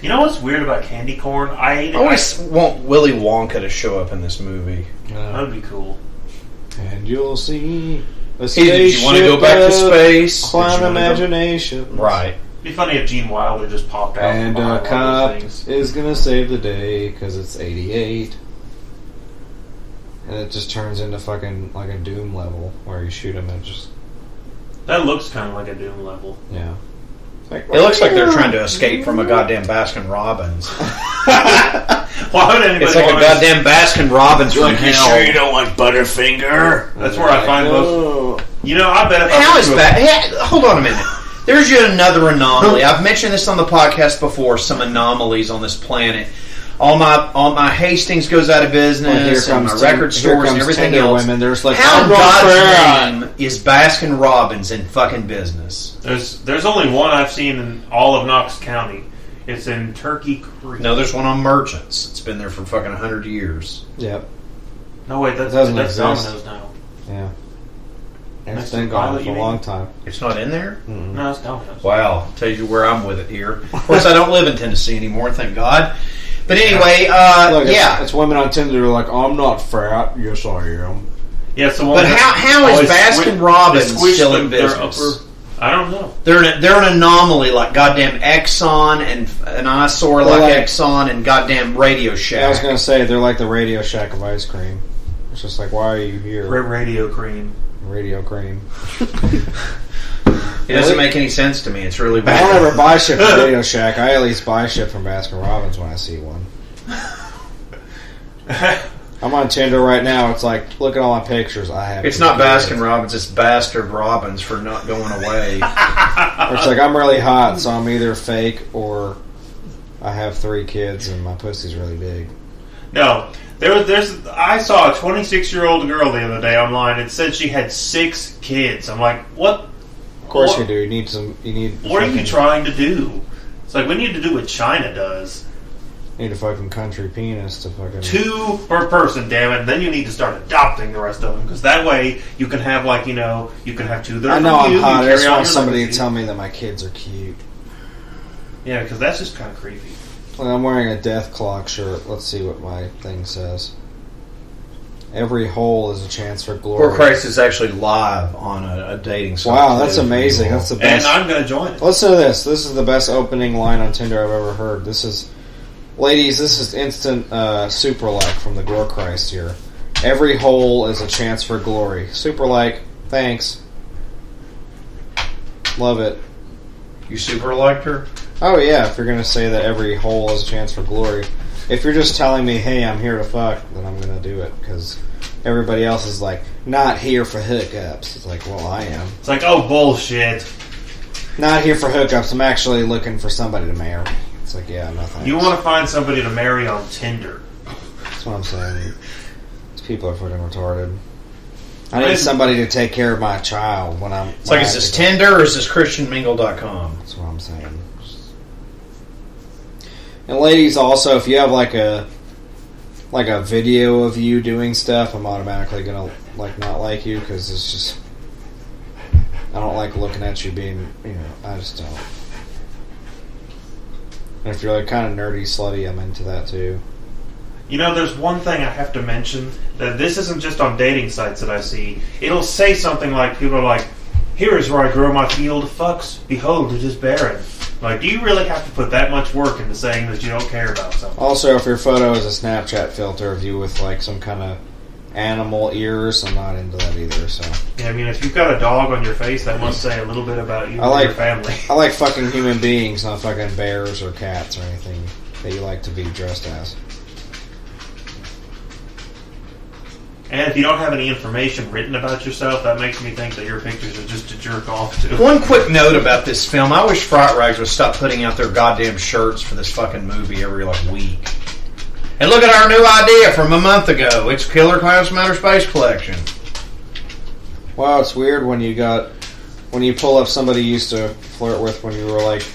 You know what's weird about candy corn? I always want Willy Wonka to show up in this movie. That would be cool. And you'll see a Did spaceship you want to go back to space? Clown imagination. Right. It'd be funny if Gene Wilder just popped out. And from a behind one cop of those things. is gonna save the day because it's 88. And it just turns into fucking like a Doom level where you shoot him and just... That looks kind of like a Doom level. Yeah. It looks like they're trying to escape from a goddamn Baskin Robbins. Why would anybody It's like a want to- goddamn Baskin Robbins from hell. don't like Butterfinger? That's where I find most... You know, I bet if I How went is to a- that? Hold on a minute. There's yet another anomaly. I've mentioned this on the podcast before. Some anomalies on this planet. All my Hastings goes out of business, and my record stores and everything else. Women. There's like, How I'm God's name is Baskin Robbins in fucking business? There's only one I've seen in all of Knox County. It's in Turkey Creek. No, there's one on Merchants. It's been there for fucking 100 years. Yep. No, wait, that's Doesn't exist. Domino's now. Yeah. Next It's to been gone Pilot, for you a mean? long time. It's not in there? Mm-mm. No, it's Domino's. Wow. Tell you where I'm with it here. Of course, I don't live in Tennessee anymore, thank God. But anyway, Look, yeah. It's women on Tinder who are like, I'm not fat. Yes, I am. Yeah, so But how is Baskin Robbins still in business? I don't know. They're an anomaly like goddamn Exxon and an eyesore like Exxon and goddamn Radio Shack. I was going to say, they're like the Radio Shack of ice cream. It's just like, why are you here? Radio Cream. Radio Cream. It doesn't make any sense to me. It's really I bad. don't ever buy shit from Radio Shack. I at least buy shit from Baskin Robbins when I see one. I'm on Tinder right now. It's like, look at all my pictures I have. It's not Baskin Robbins. It's Bastard Robbins for not going away. Or it's like, I'm really hot, so I'm either fake or I have 3 kids and my pussy's really big. No. I saw a 26-year-old girl the other day online. It said she had 6 kids. I'm like, what? Of course you do. You need some. What are you trying to do? It's like we need to do what China does. Need a fucking country penis to fucking 2 per person, damn it. And then you need to start adopting the rest of them because that way you can have you can have 2 that are I know from I'm hot. I just want your somebody to legacy. tell me that my kids are cute. Yeah, because that's just kind of creepy. Well, I'm wearing a Death Clock shirt. Let's see what my thing says. Every hole is a chance for glory. Gorechrist is actually live on a dating site. Wow, that's amazing. That's the best. And I'm going to join it. Listen to this. This is the best opening line on Tinder I've ever heard. This is, ladies, this is instant super like from the Gorechrist here. Every hole is a chance for glory. Super like, thanks. Love it. You super liked her? Oh yeah, if you're going to say that every hole is a chance for glory. If you're just telling me, hey, I'm here to fuck, then I'm going to do it. Because everybody else is like, not here for hookups. It's like, well, I am. It's like, oh, bullshit. Not here for hookups. I'm actually looking for somebody to marry. It's like, yeah, no thanks. You want to find somebody to marry on Tinder. That's what I'm saying. These people are fucking retarded. I need somebody to take care of my child when I'm... It's like, is this Tinder or is this ChristianMingle.com? That's what I'm saying. And ladies, also, if you have like a video of you doing stuff, I'm automatically gonna not like you because it's just I don't like looking at you being, I just don't. And if you're like kind of nerdy, slutty, I'm into that too. There's one thing I have to mention that this isn't just on dating sites that I see. It'll say something like, people are like, "Here is where I grow my field of fucks. Behold, it is barren." Like, do you really have to put that much work into saying that you don't care about something? Also, if your photo is a Snapchat filter of you with like some kind of animal ears, I'm not into that either. So yeah, if you've got a dog on your face, that must say a little bit about you and your family. I like fucking human beings, not fucking bears or cats or anything that you like to be dressed as. And if you don't have any information written about yourself, that makes me think that your pictures are just to jerk off to. One quick note about this film. I wish Fright Rags would stop putting out their goddamn shirts for this fucking movie every week. And look at our new idea from a month ago. It's Killer Klowns from Outer Space Collection. Wow, it's weird when you pull up somebody you used to flirt with when you were like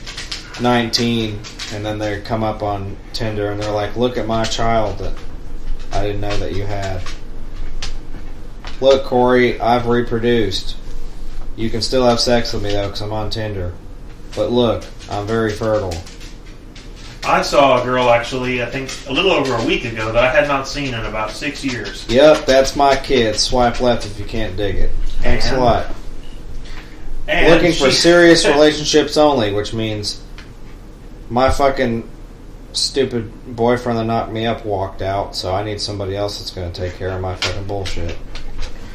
19, and then they come up on Tinder and they're like, look at my child that I didn't know that you had. Look, Corey, I've reproduced. You can still have sex with me, though, because I'm on Tinder. But look, I'm very fertile. I saw a girl actually, I think a little over a week ago, that I had not seen in about 6 years. Yep, that's my kid. Swipe left if you can't dig it. Thanks a lot. And looking for serious relationships only, which means my fucking stupid boyfriend that knocked me up walked out, so I need somebody else that's going to take care of my fucking bullshit.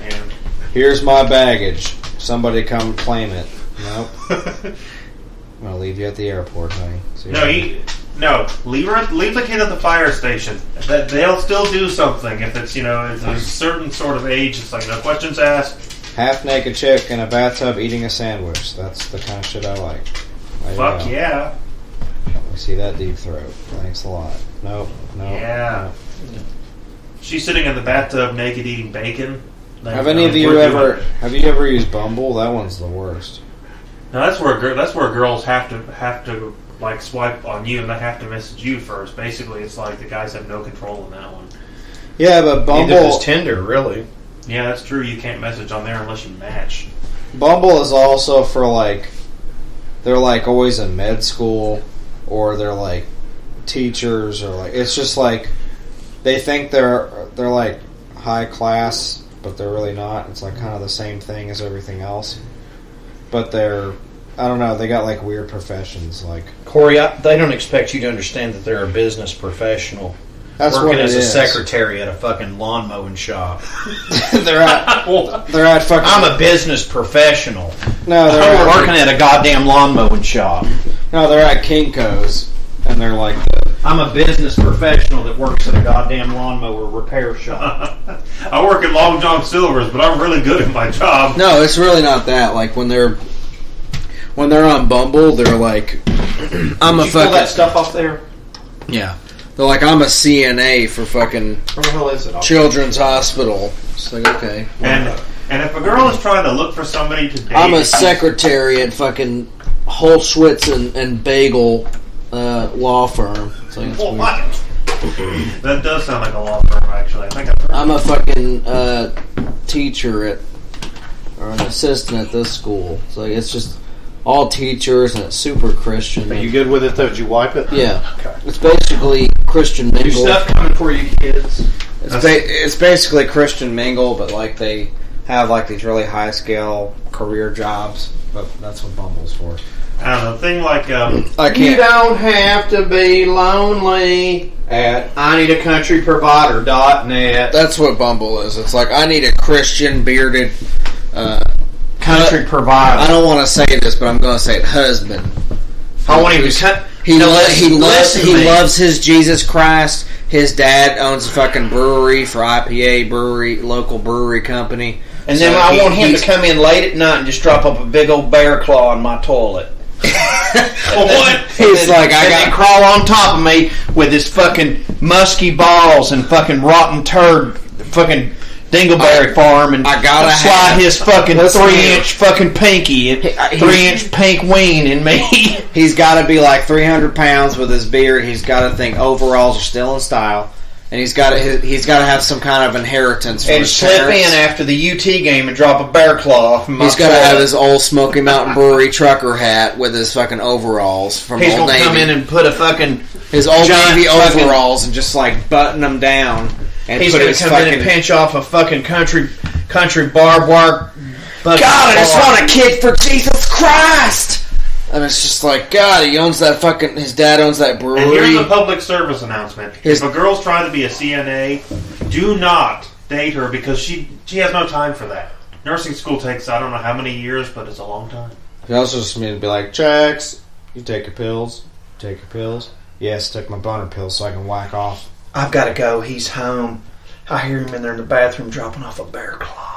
And here's my baggage. Somebody come claim it. Nope. I'm going to leave you at the airport, honey. Leave the kid at the fire station. That they'll still do something if it's, it's a certain sort of age. It's like no questions asked. Half-naked chick in a bathtub eating a sandwich. That's the kind of shit I like. Fuck yeah. Let me see that deep throat. Thanks a lot. Nope. Yeah. Nope. She's sitting in the bathtub naked eating bacon. Have any of you ever used Bumble? That one's the worst. No, that's where girls have to like swipe on you and they have to message you first. Basically, it's like the guys have no control in that one. Yeah, but Bumble is Tinder, really. Yeah, that's true. You can't message on there unless you match. Bumble is also for they're like always in med school, or they're like teachers, or like it's just like they think they're like high class, but they're really not. It's like kind of the same thing as everything else, but I don't know, they got like weird professions. Like Corey, they don't expect you to understand that they're a business professional. That's working what it as a is. Secretary at a fucking lawn mowing shop. they're at fucking. I'm a business professional. No, they're working at a goddamn lawn mowing shop. No, they're at Kinko's, and they're like I'm a business professional that works at a goddamn lawnmower repair shop. I work at Long John Silver's, but I'm really good at my job. No, it's really not that. Like when they're on Bumble, they're like, I'm a fucking. Pull that stuff off there. Yeah, they're like, I'm a CNA for fucking Where the hell is it? Children's Hospital. It's like, okay. And if a girl is trying to look for somebody to date, I'm a secretary at fucking Holschwitz and Bagel law firm. It's like, what? That does sound like a law firm, actually. I think I've heard. I'm a fucking teacher or an assistant at this school. So it's just all teachers, and it's super Christian. Are you good with it though? Did you wipe it? Yeah. Okay. It's basically Christian mingle. New stuff coming for you kids. It's basically Christian mingle, but like they have like these really high scale career jobs. But that's what Bumble's for. I don't know, thing like You don't have to be lonely at IneedACountryProvider.net. That's what Bumble is. It's like, I need a Christian bearded country provider. I don't want to say this, but I'm going to say it. Husband. I want him to cut. He loves his Jesus Christ. His dad owns a fucking brewery for IPA brewery, local brewery company. And then I want him to come in late at night and just drop up a big old bear claw in my toilet. What? He's like, I got to crawl on top of me with his fucking musky balls and fucking rotten turd, fucking dingleberry farm, and I gotta slide his fucking 3-inch fucking pinky, 3-inch pink ween in me. He's got to be like 300 pounds with his beard. He's got to think overalls are still in style. And he's got to have some kind of inheritance from his slip parents. in after the UT game and drop a bear claw from my He's got to have his old Smoky Mountain Brewery trucker hat with his fucking overalls from He's Old gonna Navy. come in and put a fucking his Old giant Navy fucking- overalls and just like button them down. And he's put going his to come in fucking and pinch off a fucking country barbed wire. God, I just want a kid for Jesus Christ. And it's just like, God, he owns that fucking. His dad owns that brewery. And here's a public service announcement: if a girl's trying to be a CNA, do not date her because she has no time for that. Nursing school takes I don't know how many years, but it's a long time. He also just mean to be like, Jax, you take your pills. Take your pills. Yes, took my boner pills so I can whack off. I've got to go. He's home. I hear him in there in the bathroom dropping off a bear claw.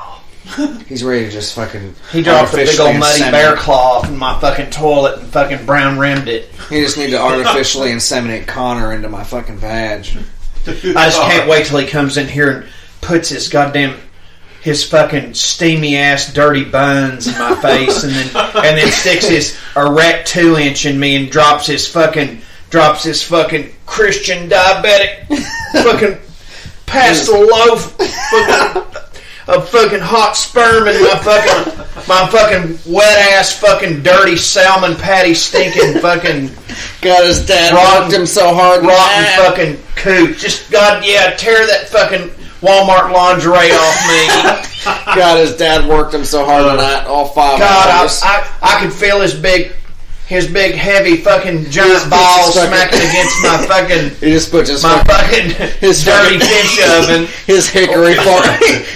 He's ready to just fucking. He dropped a big old muddy bear claw off in my fucking toilet and fucking brown rimmed it. He just need to artificially inseminate Connor into my fucking vag. I just can't wait till he comes in here and puts his fucking steamy ass dirty buns in my face, and then sticks his erect 2-inch in me and drops his fucking Christian diabetic fucking pastel loaf fucking of fucking hot sperm in my fucking wet ass fucking dirty salmon patty stinking fucking God, his dad rocked him so hard. Rotten fucking coot. Just God, yeah, tear that fucking Walmart lingerie off me. God, his dad worked him so hard tonight. All 5 hours. I could feel his big heavy fucking giant balls smacking against my fucking. He just put his dirty fish oven. His hickory farm.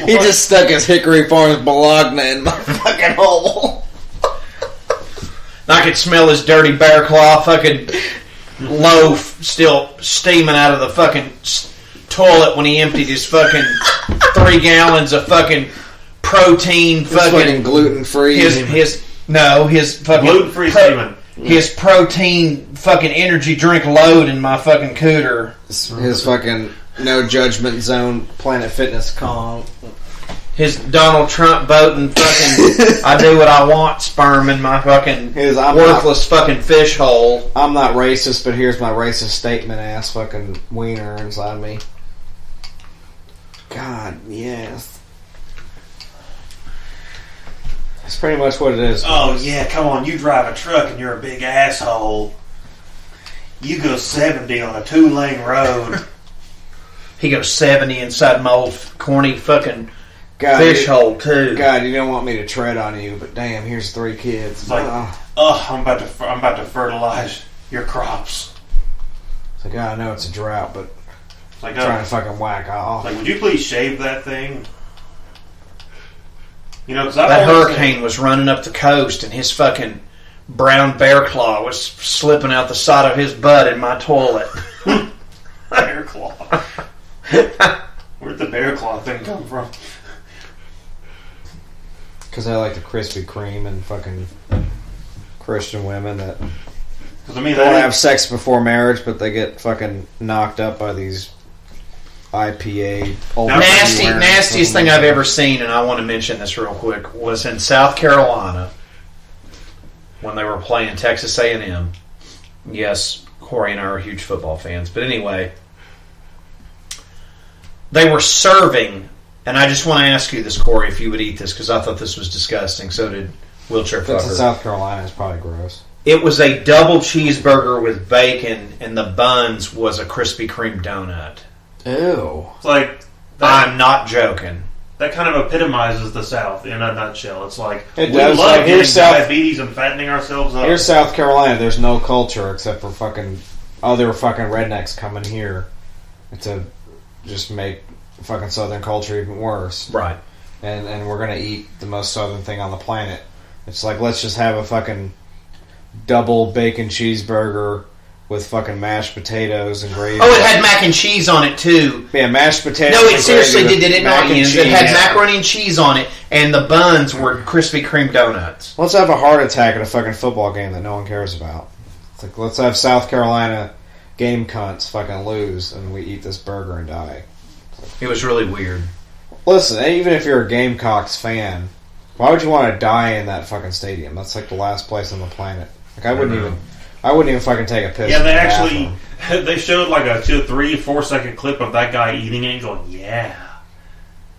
He just stuck his hickory farms bologna in my fucking hole. I could smell his dirty bear claw fucking loaf still steaming out of the fucking toilet when he emptied his fucking 3 gallons of fucking protein fucking gluten free. His fucking gluten free semen. His protein fucking energy drink load in my fucking cooter. His fucking no judgment zone Planet Fitness Kong. His Donald Trump voting fucking I do what I want sperm in my fucking worthless fucking fish hole. I'm not racist, but here's my racist statement ass fucking wiener inside me. God, yes. That's pretty much what it is. Oh, yeah, come on. You drive a truck and you're a big asshole. You go 70 on a 2-lane road. He goes 70 inside my old corny fucking fish hole, too. God, you don't want me to tread on you, but damn, here's 3 kids. It's like, I'm about to fertilize your crops. It's like, I know it's a drought, but like, trying to fucking whack off. Like, would you please shave that thing? You know, that hurricane was running up the coast, and his fucking brown bear claw was slipping out the side of his butt in my toilet. Bear claw. Where'd the bear claw thing come from? Because I like the Krispy Kreme and fucking Christian women that don't have sex before marriage, but they get fucking knocked up by these IPA. Nastiest thing I've ever seen, and I want to mention this real quick, was in South Carolina when they were playing Texas A&M. Yes, Corey and I are huge football fans, but anyway, they were serving, and I just want to ask you this, Corey, if you would eat this, because I thought this was disgusting. So did Wheelchair Fucker. That's in South Carolina. It's probably gross. It was a double cheeseburger with bacon, and the buns was a Krispy Kreme donut. Ew. It's like I'm not joking. That kind of epitomizes the South in a nutshell. It's like we love getting diabetes and fattening ourselves up. Here's South Carolina. There's no culture except for fucking other fucking rednecks coming here to just make fucking Southern culture even worse. Right. And we're gonna eat the most Southern thing on the planet. It's like, let's just have a fucking double bacon cheeseburger with fucking mashed potatoes and gravy. Oh, it had mac and cheese on it, too. Yeah, mashed potatoes. No, it seriously did it not, Ian. It had Yeah. macaroni and cheese on it, and the buns were Krispy Kreme donuts. Let's have a heart attack at a fucking football game that no one cares about. It's like, let's have South Carolina game cunts fucking lose, and we eat this burger and die. It was really weird. Listen, even if you're a Gamecocks fan, why would you want to die in that fucking stadium? That's like the last place on the planet. Like, I wouldn't even fucking take a piss. Yeah, they actually they showed like a 2-3-4 second clip of that guy eating it and going, yeah.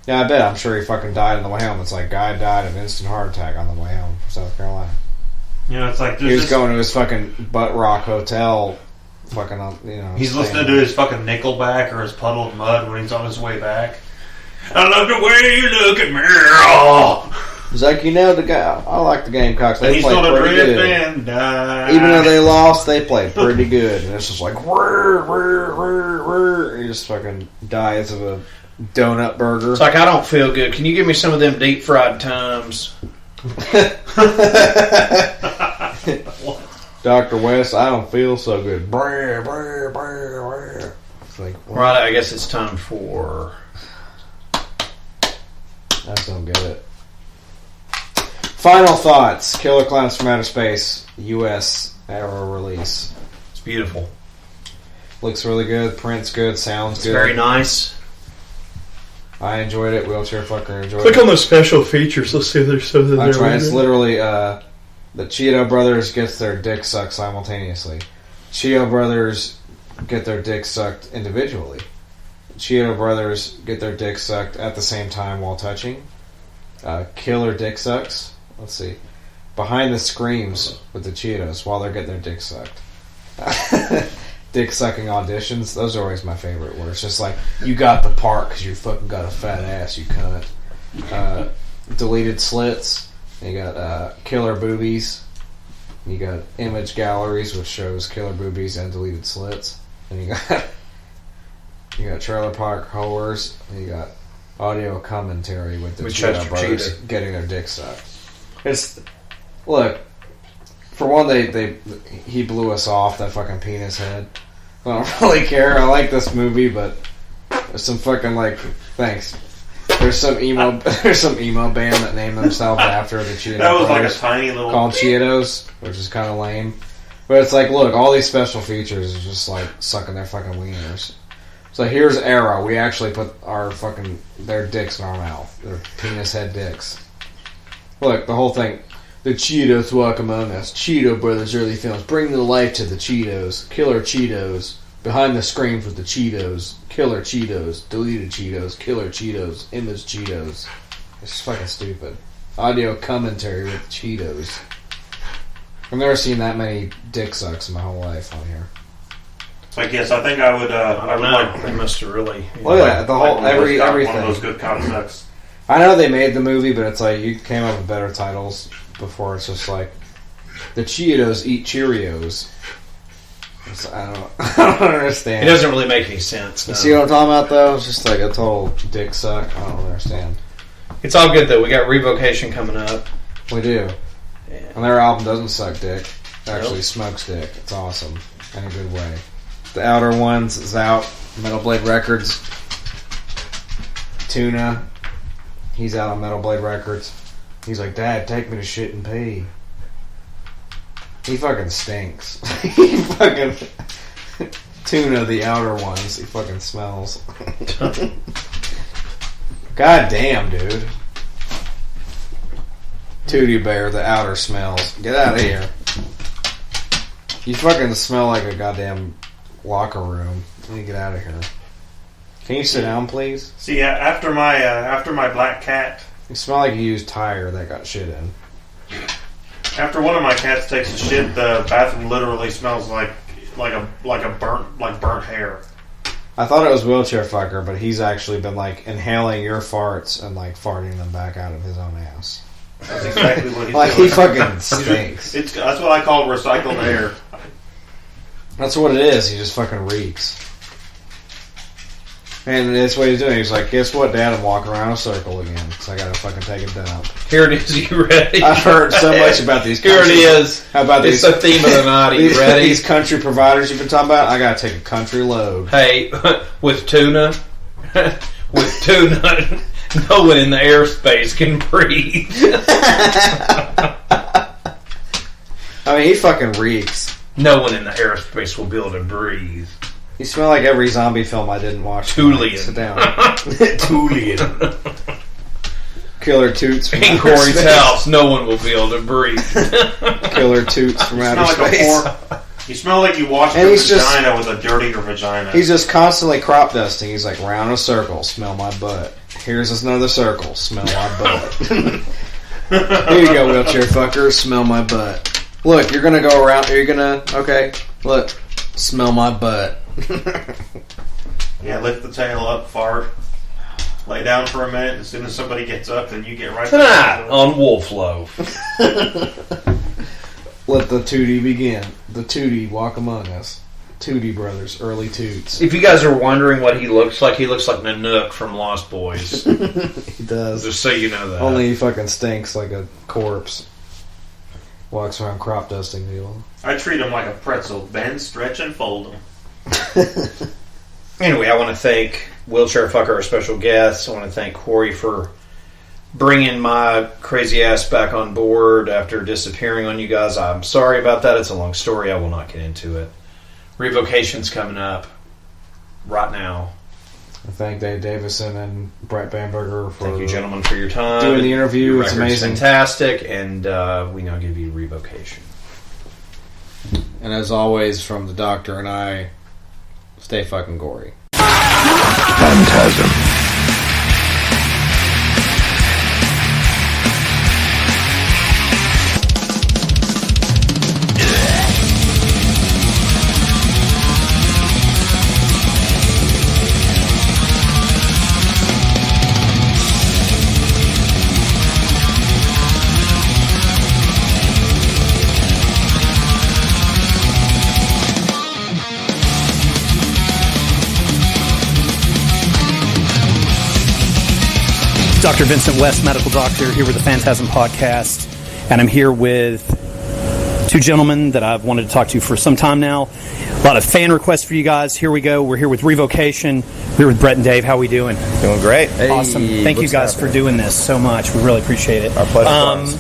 Yeah, I bet. I'm sure he fucking died on the way home. It's like, guy died of an instant heart attack on the way home from South Carolina. You know, it's like he was going to his fucking butt rock hotel. Fucking, you know. He's listening to his fucking Nickelback or his Puddle of Mud when he's on his way back. I love the way you look at me. Oh. He's like, you know, the guy. I like the Gamecocks. They played pretty good. And die. Even though they lost, they played pretty good. And it's just like, he just fucking dies of a donut burger. It's like, I don't feel good. Can you give me some of them deep fried Tums? Dr. West, I don't feel so good. It's like, right, I guess it's time for... I just don't get it. Final thoughts. Killer Klowns from Outer Space, U.S. era release. It's beautiful. Looks really good. Print's good. Sounds good. Very nice. I enjoyed it. Wheelchair Fucker enjoyed it. Click on the special features. Let's see if there's something there. That's right. It's literally the Cheeto Brothers gets their dick sucked simultaneously. Cheeto Brothers get their dick sucked individually. Cheeto brothers get their dick sucked at the same time while touching. Killer dick sucks. Let's see. Behind the screams with the Cheetos while they're getting their dick sucked. Dick sucking auditions. Those are always my favorite. Where it's just like, you got the part because you fucking got a fat ass, you cunt. Deleted slits. You got killer boobies. You got image galleries, which shows killer boobies and deleted slits. And you got trailer park horrors. And you got audio commentary with the Cheeto brothers getting their dick sucked. Look, for one, he blew us off, that fucking penis head. I don't really care. I like this movie, but there's some fucking thanks. There's some emo band that named themselves after the Cheeto That was brothers, like a tiny little... called Cheetos, which is kind of lame. But it's like, look, all these special features is just like sucking their fucking wieners. So here's Era. We actually put their dicks in our mouth. Their penis head dicks. Look, the whole thing. The Cheetos walk among us. Cheeto Brothers early films. Bring the life to the Cheetos. Killer Cheetos. Behind the screams with the Cheetos. Killer Cheetos. Deleted Cheetos. Killer Cheetos. Image Cheetos. It's just fucking stupid. Audio commentary with Cheetos. I've never seen that many dick sucks in my whole life on here. I guess I think I would. I would like. They must have really. Look at that. The whole everything. One of those good cock sucks. I know they made the movie, but it's like you came up with better titles before. It's just like the Cheetos eat Cheerios. I don't understand. It doesn't really make any sense. No. You see what I'm talking about, though? It's just like a total dick suck. I don't understand. It's all good though. We got Revocation coming up. We do. Yeah. And their album doesn't suck dick. It actually smokes dick. It's awesome in a good way. The Outer Ones is out. Metal Blade Records. Tuna. He's out on Metal Blade Records. He's like, Dad, take me to shit and pee. He fucking stinks. He fucking... Tuna, the Outer Ones. He fucking smells. God damn, dude. Tootie Bear, the Outer smells. Get out of here. You fucking smell like a goddamn locker room. Let me get out of here. Can you sit down, please? See, after my black cat... You smell like you used tire that got shit in. After one of my cats takes a shit, the bathroom literally smells like burnt hair. I thought it was Wheelchair Fucker, but he's actually been like inhaling your farts and like farting them back out of his own ass. That's exactly what he's like doing. He fucking stinks. That's what I call recycled air. That's what it is. He just fucking reeks. And that's what he's doing. He's like, guess what, Dad? I'm walking around a circle again. So I gotta fucking take a dump. Here it is. You ready? I've heard so much about these. Here it is. How about it's the theme of the night. Are you ready? These country providers you've been talking about. I gotta take a country load. Hey, with tuna, no one in the airspace can breathe. I mean, he fucking reeks. No one in the airspace will be able to breathe. You smell like every zombie film I didn't watch. Tulian. Sit down. Tulian. Killer Toots from in outer Corey's space. house, no one will be able to breathe. Killer Toots from outer space. You smell like you washed your vagina with a dirtier vagina. He's just constantly crop dusting. He's like, round a circle, smell my butt. Here's another circle, smell my butt. Here you go, Wheelchair Fucker, smell my butt. Look, you're gonna go around. Are you gonna? Okay, look, smell my butt. Yeah, lift the tail up, fart, lay down for a minute. As soon as somebody gets up, then you get right tonight on Wolf Loaf. Let the Tootie begin. The Tootie walk among us. Tootie Brothers, early toots. If you guys are wondering what he looks like Nanook from Lost Boys. He does. Just so you know that. Only he fucking stinks like a corpse. Walks around crop dusting people. I treat him like a pretzel. Bend, stretch, and fold him. Anyway, I want to thank Wheelchair Fucker, our special guest. I want to thank Corey for bringing my crazy ass back on board after disappearing on you guys. I'm sorry about that. It's a long story. I will not get into it. Revocation's coming up right now. I thank Dave Davison and Brett Bamberger for thank you, gentlemen, for your time. Doing the interview. It's amazing. Fantastic. And we now give you Revocation. And as always, from the Doctor and I, stay fucking gory. Phantasm. Dr. Vincent West, medical doctor, here with the Phantasm Podcast, and I'm here with two gentlemen that I've wanted to talk to for some time now. A lot of fan requests for you guys. Here we go. We're here with Revocation. We're here with Brett and Dave. How are we doing? Doing great. Awesome. Thank you guys for doing this so much. We really appreciate it. Our pleasure.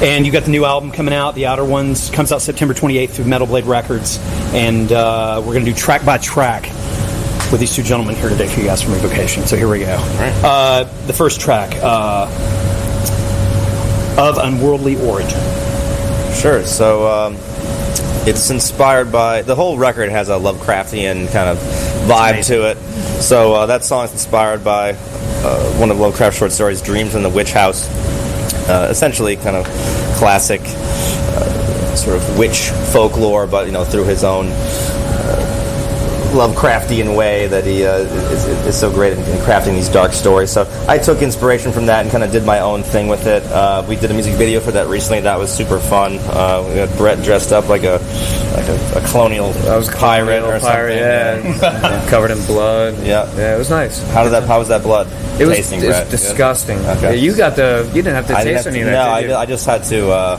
And you got the new album coming out, The Outer Ones, comes out September 28th through Metal Blade Records, and we're going to do track by track with these two gentlemen here today for you guys from Revocation. So here we go. Right. The first track, Of Unworldly Origin. Sure. So it's inspired by... The whole record has a Lovecraftian kind of vibe to it. So that song is inspired by one of Lovecraft's short stories, Dreams in the Witch House. Essentially kind of classic sort of witch folklore, but, through his own... Lovecraftian way that he is so great in crafting these dark stories. So I took inspiration from that and kind of did my own thing with it. We did a music video for that recently. That was super fun. We had Brett dressed up like a colonial pirate or something. Yeah. Covered in blood. Yeah, it was nice. How was that blood? It was tasting, Brett? Disgusting. Okay. You didn't have to taste any of that. No, I just had to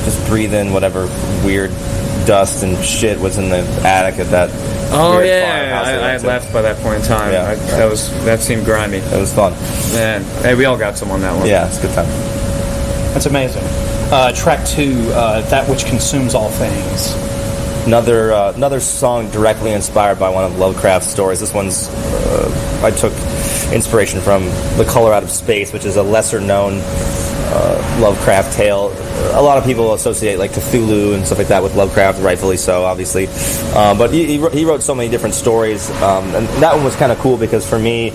just breathe in whatever weird dust and shit was in the attic at that. Oh yeah, I had left by that point in time. Yeah, that seemed grimy. It was fun. Man, hey, we all got some on that one. Yeah, it's a good time. That's amazing. Track 2, That Which Consumes All Things. Another song directly inspired by one of Lovecraft's stories. This one's I took inspiration from The Color Out of Space, which is a lesser known Lovecraft tale. A lot of people associate like Cthulhu and stuff like that with Lovecraft, rightfully so, obviously. But he wrote so many different stories, and that one was kind of cool because for me,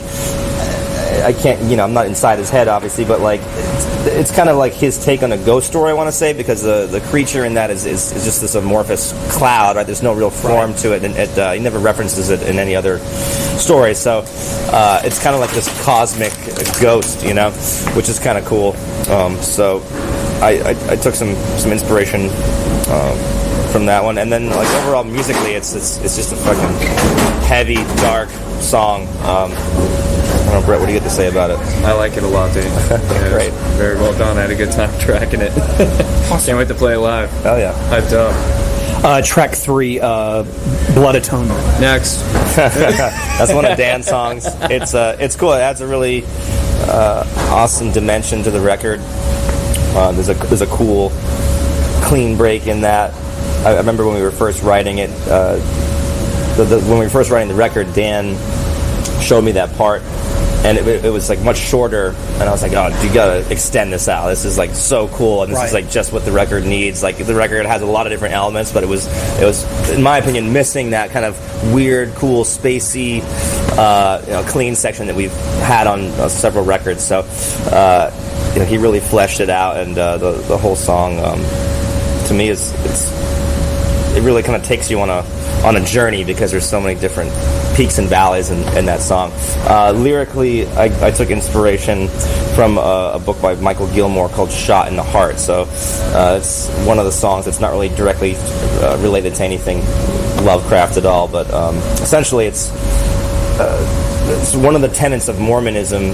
I can't, I'm not inside his head, obviously, but like it's kind of like his take on a ghost story, I want to say, because the creature in that is just this amorphous cloud, right? There's no real form to it, and he never references it in any other story. So it's kind of like this cosmic ghost, which is kind of cool. So I took some inspiration from that one, and then like overall musically, it's just a fucking heavy, dark song. I don't know, Brett, what do you get to say about it? I like it a lot, dude. Great. Very well done. I had a good time tracking it. Can't wait to play it live. Hell yeah. Hyped up. Track 3, Blood Atonement. Next. That's one of Dan's songs. It's cool. It adds a really awesome dimension to the record. There's a cool, clean break in that. I remember when we were first writing it, when we were first writing the record, Dan showed me that part, and it was like much shorter, and I was like, oh, you gotta extend this out. This is like so cool, and this is like just what the record needs. Like the record has a lot of different elements, but it was in my opinion missing that kind of weird, cool, spacey, clean section that we've had on several records. So he really fleshed it out, and the whole song to me it really kind of takes you on a journey because there's so many different peaks and valleys in that song. Lyrically, I took inspiration from a book by Michael Gilmore called Shot in the Heart. So it's one of the songs that's not really directly related to anything Lovecraft at all, but essentially it's one of the tenets of Mormonism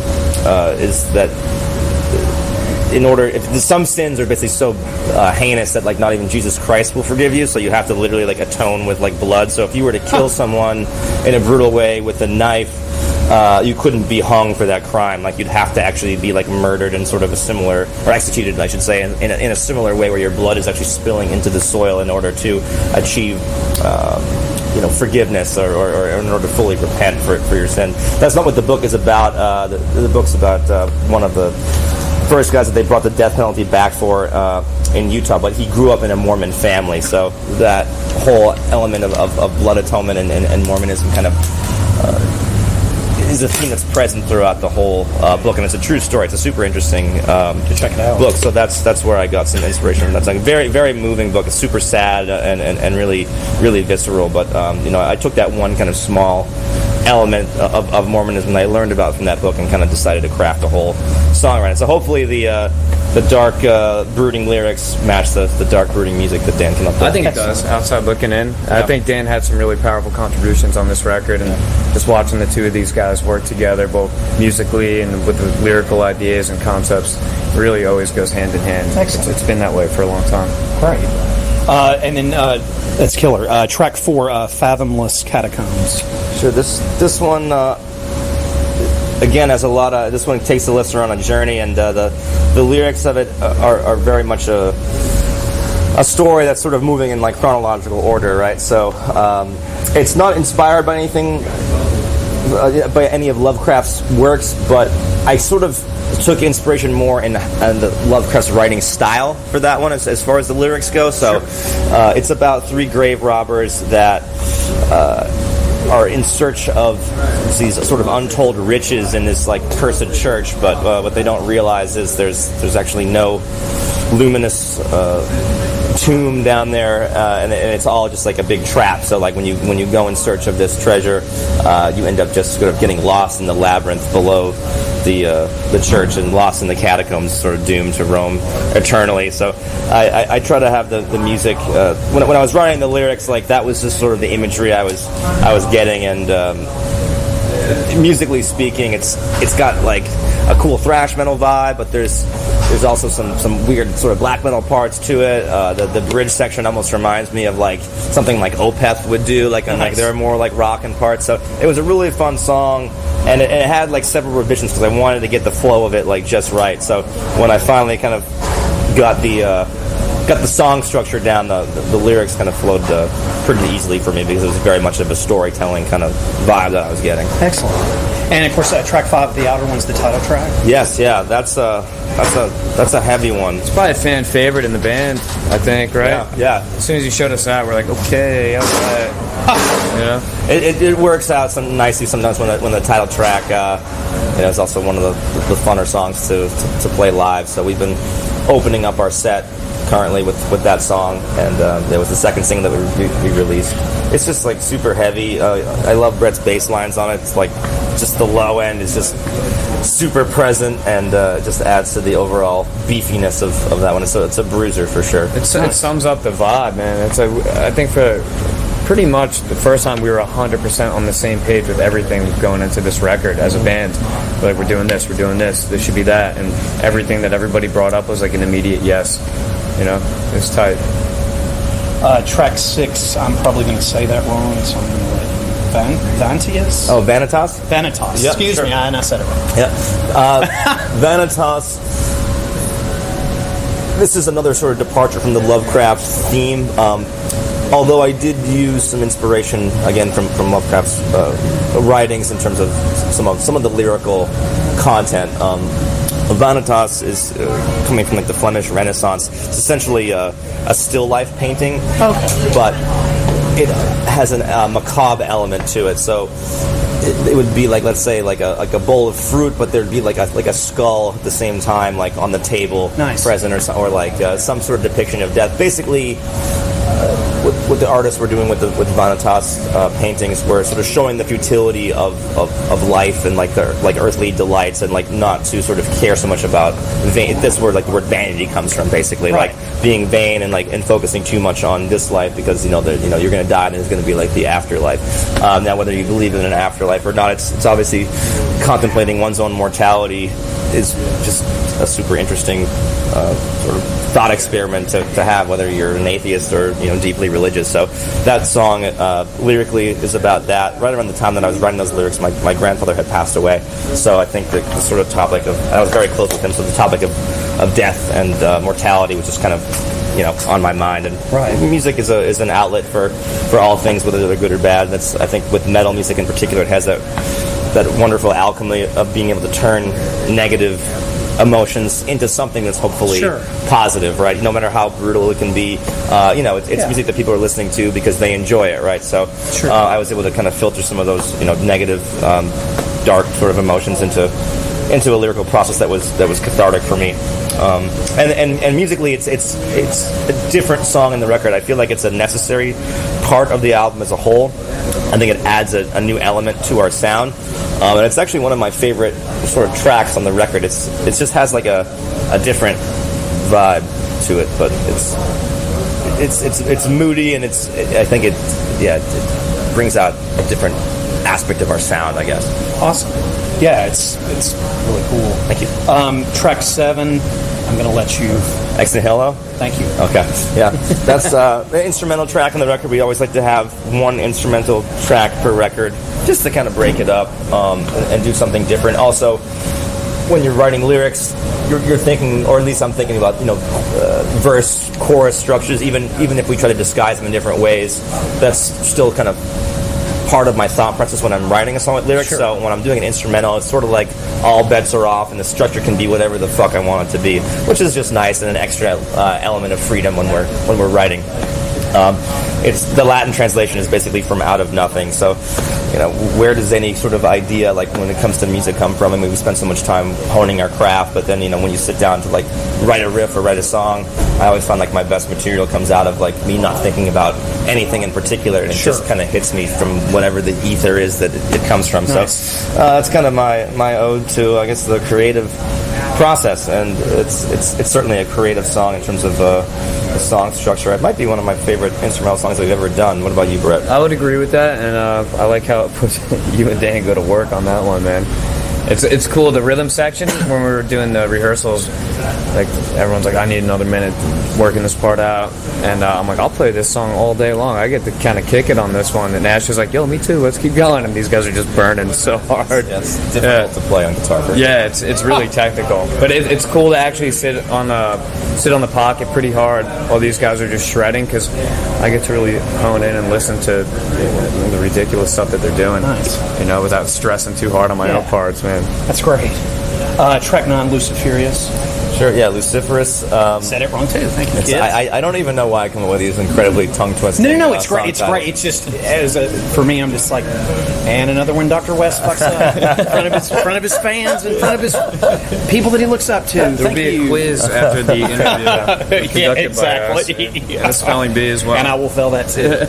is that if some sins are basically so heinous that like not even Jesus Christ will forgive you, so you have to literally like atone with like blood. So if you were to kill someone in a brutal way with a knife, you couldn't be hung for that crime. Like you'd have to actually be like murdered in sort of a similar, or executed, I should say, in a similar way where your blood is actually spilling into the soil in order to achieve forgiveness or in order to fully repent for your sin. That's not what the book is about. The book's about one of the first guys that they brought the death penalty back for in Utah, but he grew up in a Mormon family, so that whole element of blood atonement and Mormonism kind of is a theme that's present throughout the whole book, and it's a true story. It's a super interesting to check it out. book. So that's where I got some inspiration. That's like a very, very moving book. It's super sad and really, really visceral. But I took that one kind of small element of Mormonism that I learned about from that book and kind of decided to craft a whole song around it. So hopefully the dark, brooding lyrics match the dark, brooding music that Dan came up with. I think it does, outside looking in. Yeah. I think Dan had some really powerful contributions on this record, and just watching the two of these guys work together, both musically and with the lyrical ideas and concepts, really always goes hand in hand. Excellent. It's been that way for a long time. Right. And then that's killer. Track 4, Fathomless Catacombs. Sure. This one again has a lot of. This one takes the listener on a journey, and the lyrics of it are very much a story that's sort of moving in like chronological order, right? So it's not inspired by anything, by any of Lovecraft's works, but I sort of took inspiration more in the Lovecraft's writing style for that one as far as the lyrics go. So it's about 3 grave robbers that are in search of these sort of untold riches in this like cursed church, but what they don't realize is there's actually no luminous tomb down there, and it's all just like a big trap. So like when you go in search of this treasure, you end up just sort of getting lost in the labyrinth below the church and lost in the catacombs, sort of doomed to roam eternally. So I try to have the music when I was writing the lyrics, like that was just sort of the imagery I was getting, and musically speaking, it's got like a cool thrash metal vibe, but there's also some weird sort of black metal parts to it. The bridge section almost reminds me of like something like Opeth would do, like there are more like rockin' parts. So it was a really fun song, and it had like several revisions because I wanted to get the flow of it like just right. So when I finally kind of got the song structure down, the lyrics kind of flowed pretty easily for me because it was very much of a storytelling kind of vibe that I was getting. Excellent. And of course, track 5, The Outer One's the title track. Yes, yeah, that's a heavy one. It's probably a fan favorite in the band, I think, right? Yeah. As soon as you showed us that, we're like, okay, all right. It works out nicely sometimes when the title track is also one of the funner songs to play live. So we've been opening up our set currently with that song, and there was the second single that we released. It's just like super heavy. I love Brett's bass lines on it. It's like just the low end is just super present, and just adds to the overall beefiness of that one. So it's a bruiser for sure. It sums up the vibe, man. I think for pretty much the first time we were 100% on the same page with everything going into this record as a band. Like, we're doing this, this should be that, and everything that everybody brought up was like an immediate yes. It's tight. Track 6, I'm probably going to say that wrong, so I'm going to let you. Vanitas? Oh, Vanitas? Vanitas. Yep, Excuse me, I said it wrong. Yeah. Vanitas. This is another sort of departure from the Lovecraft theme. Although I did use some inspiration again from Lovecraft's writings in terms of some of the lyrical content. Vanitas is coming from like the Flemish Renaissance. It's essentially a still life painting, but it has a macabre element to it. So it would be like, let's say, like a bowl of fruit, but there'd be like a skull at the same time, like on the table, present, or like some sort of depiction of death. Basically, what the artists were doing with Vanitas paintings were sort of showing the futility of life and like earthly delights, and like not to sort of care so much about vain. That's where like the word vanity comes from, basically, like being vain and focusing too much on this life because you're going to die and there's going to be like the afterlife. Now, whether you believe in an afterlife or not, it's obviously contemplating one's own mortality is just a super interesting sort of thought experiment to have, whether you're an atheist or deeply religious. So that song lyrically is about that. Right around the time that I was writing those lyrics, my grandfather had passed away, so I think the sort of topic of, I was very close with him, so the topic of death and mortality was just kind of on my mind. And music is an outlet for all things, whether they're good or bad. That's, I think, with metal music in particular, it has that wonderful alchemy of being able to turn negative emotions into something that's hopefully positive, right? No matter how brutal it can be, it's music that people are listening to because they enjoy it, right? So I was able to kind of filter some of those, negative dark sort of emotions into a lyrical process that was cathartic for me. And musically, it's a different song in the record. I feel like it's a necessary part of the album as a whole. I think it adds a new element to our sound, and it's actually one of my favorite sort of tracks on the record. It just has like a different vibe to it, but it's moody, and I think it brings out a different aspect of our sound, I guess. Awesome. Yeah, it's really cool. Thank you. Track 7, I'm going to let you... Ex Nihilo? Thank you. Okay. Yeah. That's the instrumental track on the record. We always like to have one instrumental track per record just to kind of break it up and do something different. Also, when you're writing lyrics, you're thinking, or at least I'm thinking about, verse, chorus structures, even if we try to disguise them in different ways, that's still kind of part of my thought process when I'm writing a song with lyrics. Sure. So when I'm doing an instrumental, it's sort of like all bets are off and the structure can be whatever the fuck I want it to be, which is just nice and an extra element of freedom when we're writing. It's the Latin translation is basically from out of nothing. So, where does any sort of idea, like when it comes to music, come from? I mean, we spend so much time honing our craft, but then when you sit down to like write a riff or write a song, I always find like my best material comes out of like me not thinking about anything in particular, and it just kind of hits me from whatever the ether is that it comes from. Nice. So that's kind of my ode to, I guess, the creative process, and it's certainly a creative song in terms of the song structure. It might be one of my favorite instrumental songs I've ever done. What about you, Brett? I would agree with that, and I like how it puts you and Dan go to work on that one, man. It's cool. The rhythm section, when we were doing the rehearsals, like everyone's like, I need another minute working this part out, and I'm like, I'll play this song all day long. I get to kind of kick it on this one, and Ash is like, yo, me too, let's keep going, and these guys are just burning so hard. Yeah, it's difficult to play on guitar. Yeah, it's really technical, but it's cool to actually sit on the pocket pretty hard while these guys are just shredding, because I get to really hone in and listen to the ridiculous stuff that they're doing. Nice. Without stressing too hard on my own parts, man. That's great. Track 9, Luciferious. Sure, yeah, Luciferous. Said it wrong too. Thank you, kids. I don't even know why I come up with these incredibly tongue-twisting. No, it's great. It's great. It's just for me, I'm just like, and another one Dr. West fucks up in front of his fans, in front of his people that he looks up to. There'll be a quiz after the interview. Yeah, exactly. And a spelling bee as well. And I will fail that too.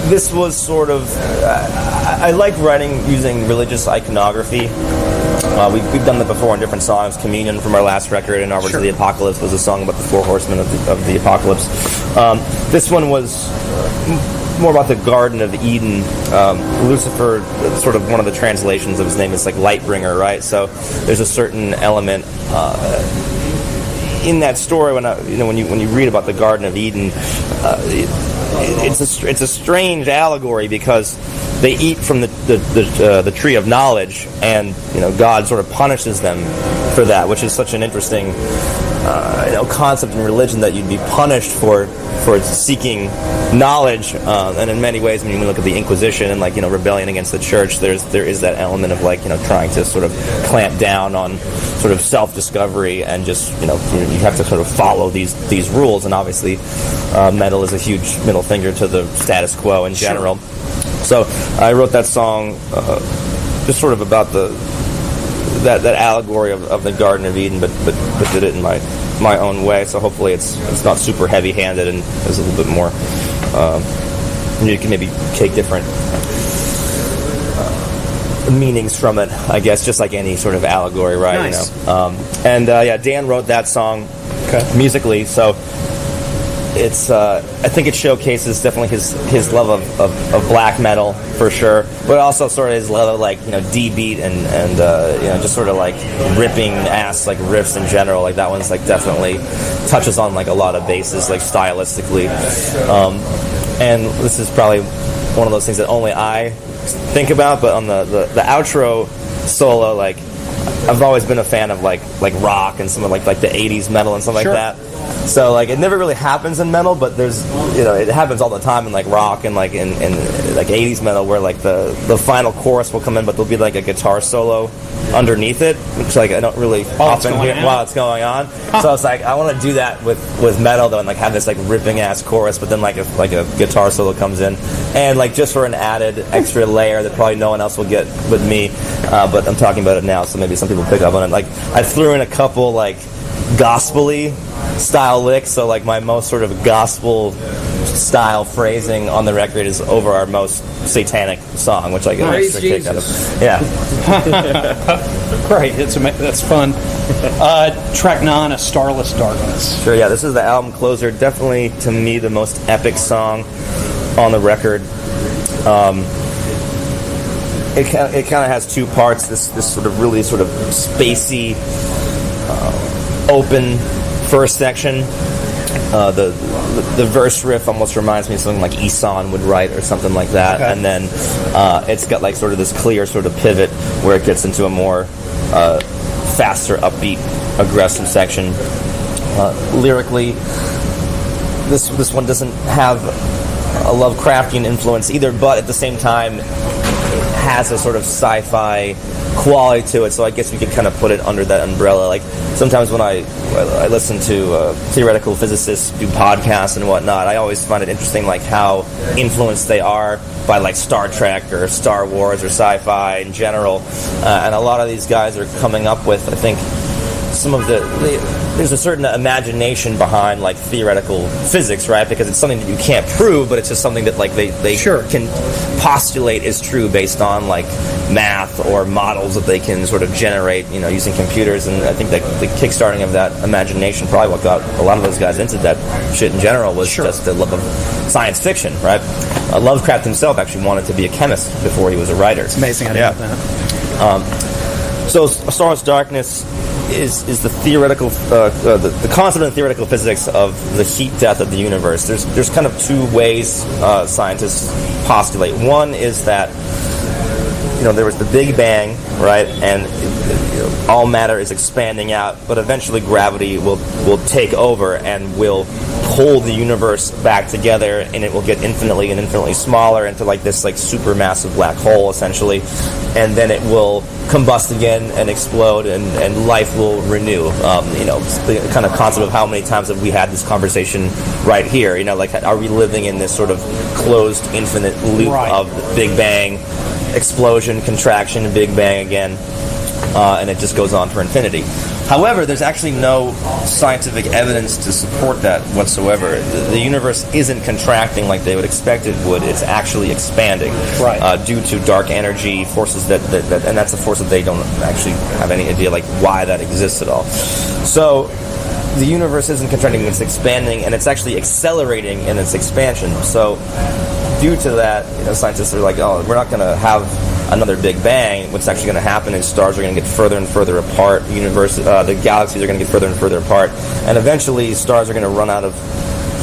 This was sort of... I like writing using religious iconography. We've done that before on different songs. Communion from our last record, and Arbors of the Apocalypse was a song about the 4 horsemen of the apocalypse. This one was more about the Garden of Eden. Lucifer, sort of one of the translations of his name is like Lightbringer, right? So there's a certain element in that story when you read about the Garden of Eden. It's a strange allegory because they eat from the tree of knowledge, and God sort of punishes them for that, which is such an interesting concept in religion, that you'd be punished for seeking knowledge. And in many ways, when you look at the Inquisition and rebellion against the church, there is that element of trying to sort of clamp down on sort of self-discovery, and just you have to sort of follow these rules. And obviously, metal is a huge middle finger to the status quo in general. Sure. So I wrote that song just sort of about that allegory of the Garden of Eden, but did it in my own way. So hopefully it's not super heavy-handed, and there's a little bit more. You can maybe take different meanings from it, I guess, just like any sort of allegory, right? Nice. Dan wrote that song musically, so it's I think it showcases definitely his love of black metal for sure, but also sort of his love of D-beat and just sort of ripping ass riffs in general. Like that one's definitely touches on a lot of bases stylistically, and this is probably one of those things that only I think about. But on the outro solo, I've always been a fan of like rock and some of like the 80s metal and stuff like that. So like it never really happens in metal, but there's it happens all the time in like rock and like in like 80s metal, where like the final chorus will come in, but there'll be like a guitar solo underneath it, which like I don't really often hear while it's going on. So it's like I want to do that with metal though, and like have this like ripping ass chorus, but then like a guitar solo comes in, and like just for an added extra layer that probably no one else will get with me, but I'm talking about it now, so maybe some people pick up on it. Like I threw in a couple like gospel-y style licks, so like my most sort of gospel style phrasing on the record is over our most satanic song, which I get an extra kick out of. Yeah. Great, that's fun. Track 9, A Starless Darkness. Sure, yeah, this is the album closer. Definitely, to me, the most epic song on the record. It kind of has two parts. This sort of really sort of spacey, open first section. The verse riff almost reminds me of something like Isan would write or something like that, and then it's got like sort of this clear sort of pivot where it gets into a more faster, upbeat, aggressive section. Lyrically, this one doesn't have a Lovecraftian influence either, but at the same time it has a sort of sci-fi quality to it, so I guess we could kind of put it under that umbrella. Like sometimes when I listen to theoretical physicists do podcasts and whatnot, I always find it interesting like how influenced they are by like Star Trek or Star Wars or sci-fi in general, and a lot of these guys are coming up with, I think, some of there's a certain imagination behind like theoretical physics, right? Because it's something that you can't prove, but it's just something that like they can postulate is true based on like math or models that they can sort of generate, using computers. And I think that the kickstarting of that imagination, probably what got a lot of those guys into that shit in general, was just the love of science fiction, right? Lovecraft himself actually wanted to be a chemist before he was a writer. It's amazing how to do that. So A Starless Darkness is the theoretical, the concept in theoretical physics of the heat death of the universe. There's kind of two ways scientists postulate. One is that there was the Big Bang, right, and all matter is expanding out, but eventually gravity will take over and will pull the universe back together, and it will get infinitely and infinitely smaller into like this like supermassive black hole essentially, and then it will combust again and explode, and life will renew. The kind of concept of how many times have we had this conversation right here, like are we living in this sort of closed infinite loop of Big Bang, explosion, contraction, Big Bang again, and it just goes on for infinity. However, there's actually no scientific evidence to support that whatsoever. The universe isn't contracting like they would expect it would. It's actually expanding due to dark energy forces that and that's a force that they don't actually have any idea like why that exists at all. So the universe isn't contracting, it's expanding, and it's actually accelerating in its expansion. So due to that, scientists are like, oh, we're not going to have another Big Bang. What's actually going to happen is stars are going to get further and further apart. The galaxies are going to get further and further apart, and eventually stars are going to run out of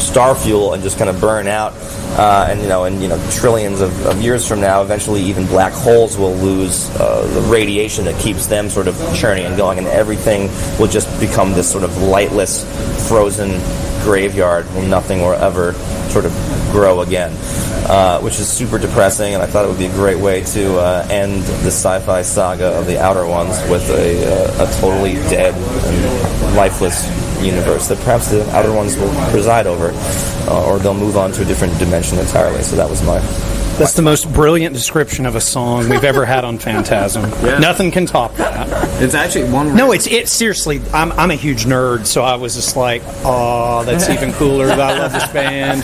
star fuel and just kind of burn out. And trillions of years from now, eventually even black holes will lose the radiation that keeps them sort of churning and going, and everything will just become this sort of lightless, frozen graveyard where nothing will ever sort of grow again, which is super depressing, and I thought it would be a great way to end the sci-fi saga of the Outer Ones with a totally dead and lifeless universe that perhaps the Outer Ones will preside over, or they'll move on to a different dimension entirely. So that was That's the most brilliant description of a song we've ever had on Phantasm. Yeah. Nothing can top that. It's actually one. No, it's seriously. I'm a huge nerd, so I was just like, oh, that's even cooler. I love this band.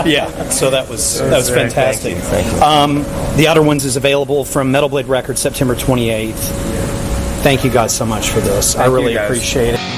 Yeah, so that was fantastic. Thank you. The Outer Ones is available from Metal Blade Records September 28th. Thank you guys so much for this. I really appreciate it.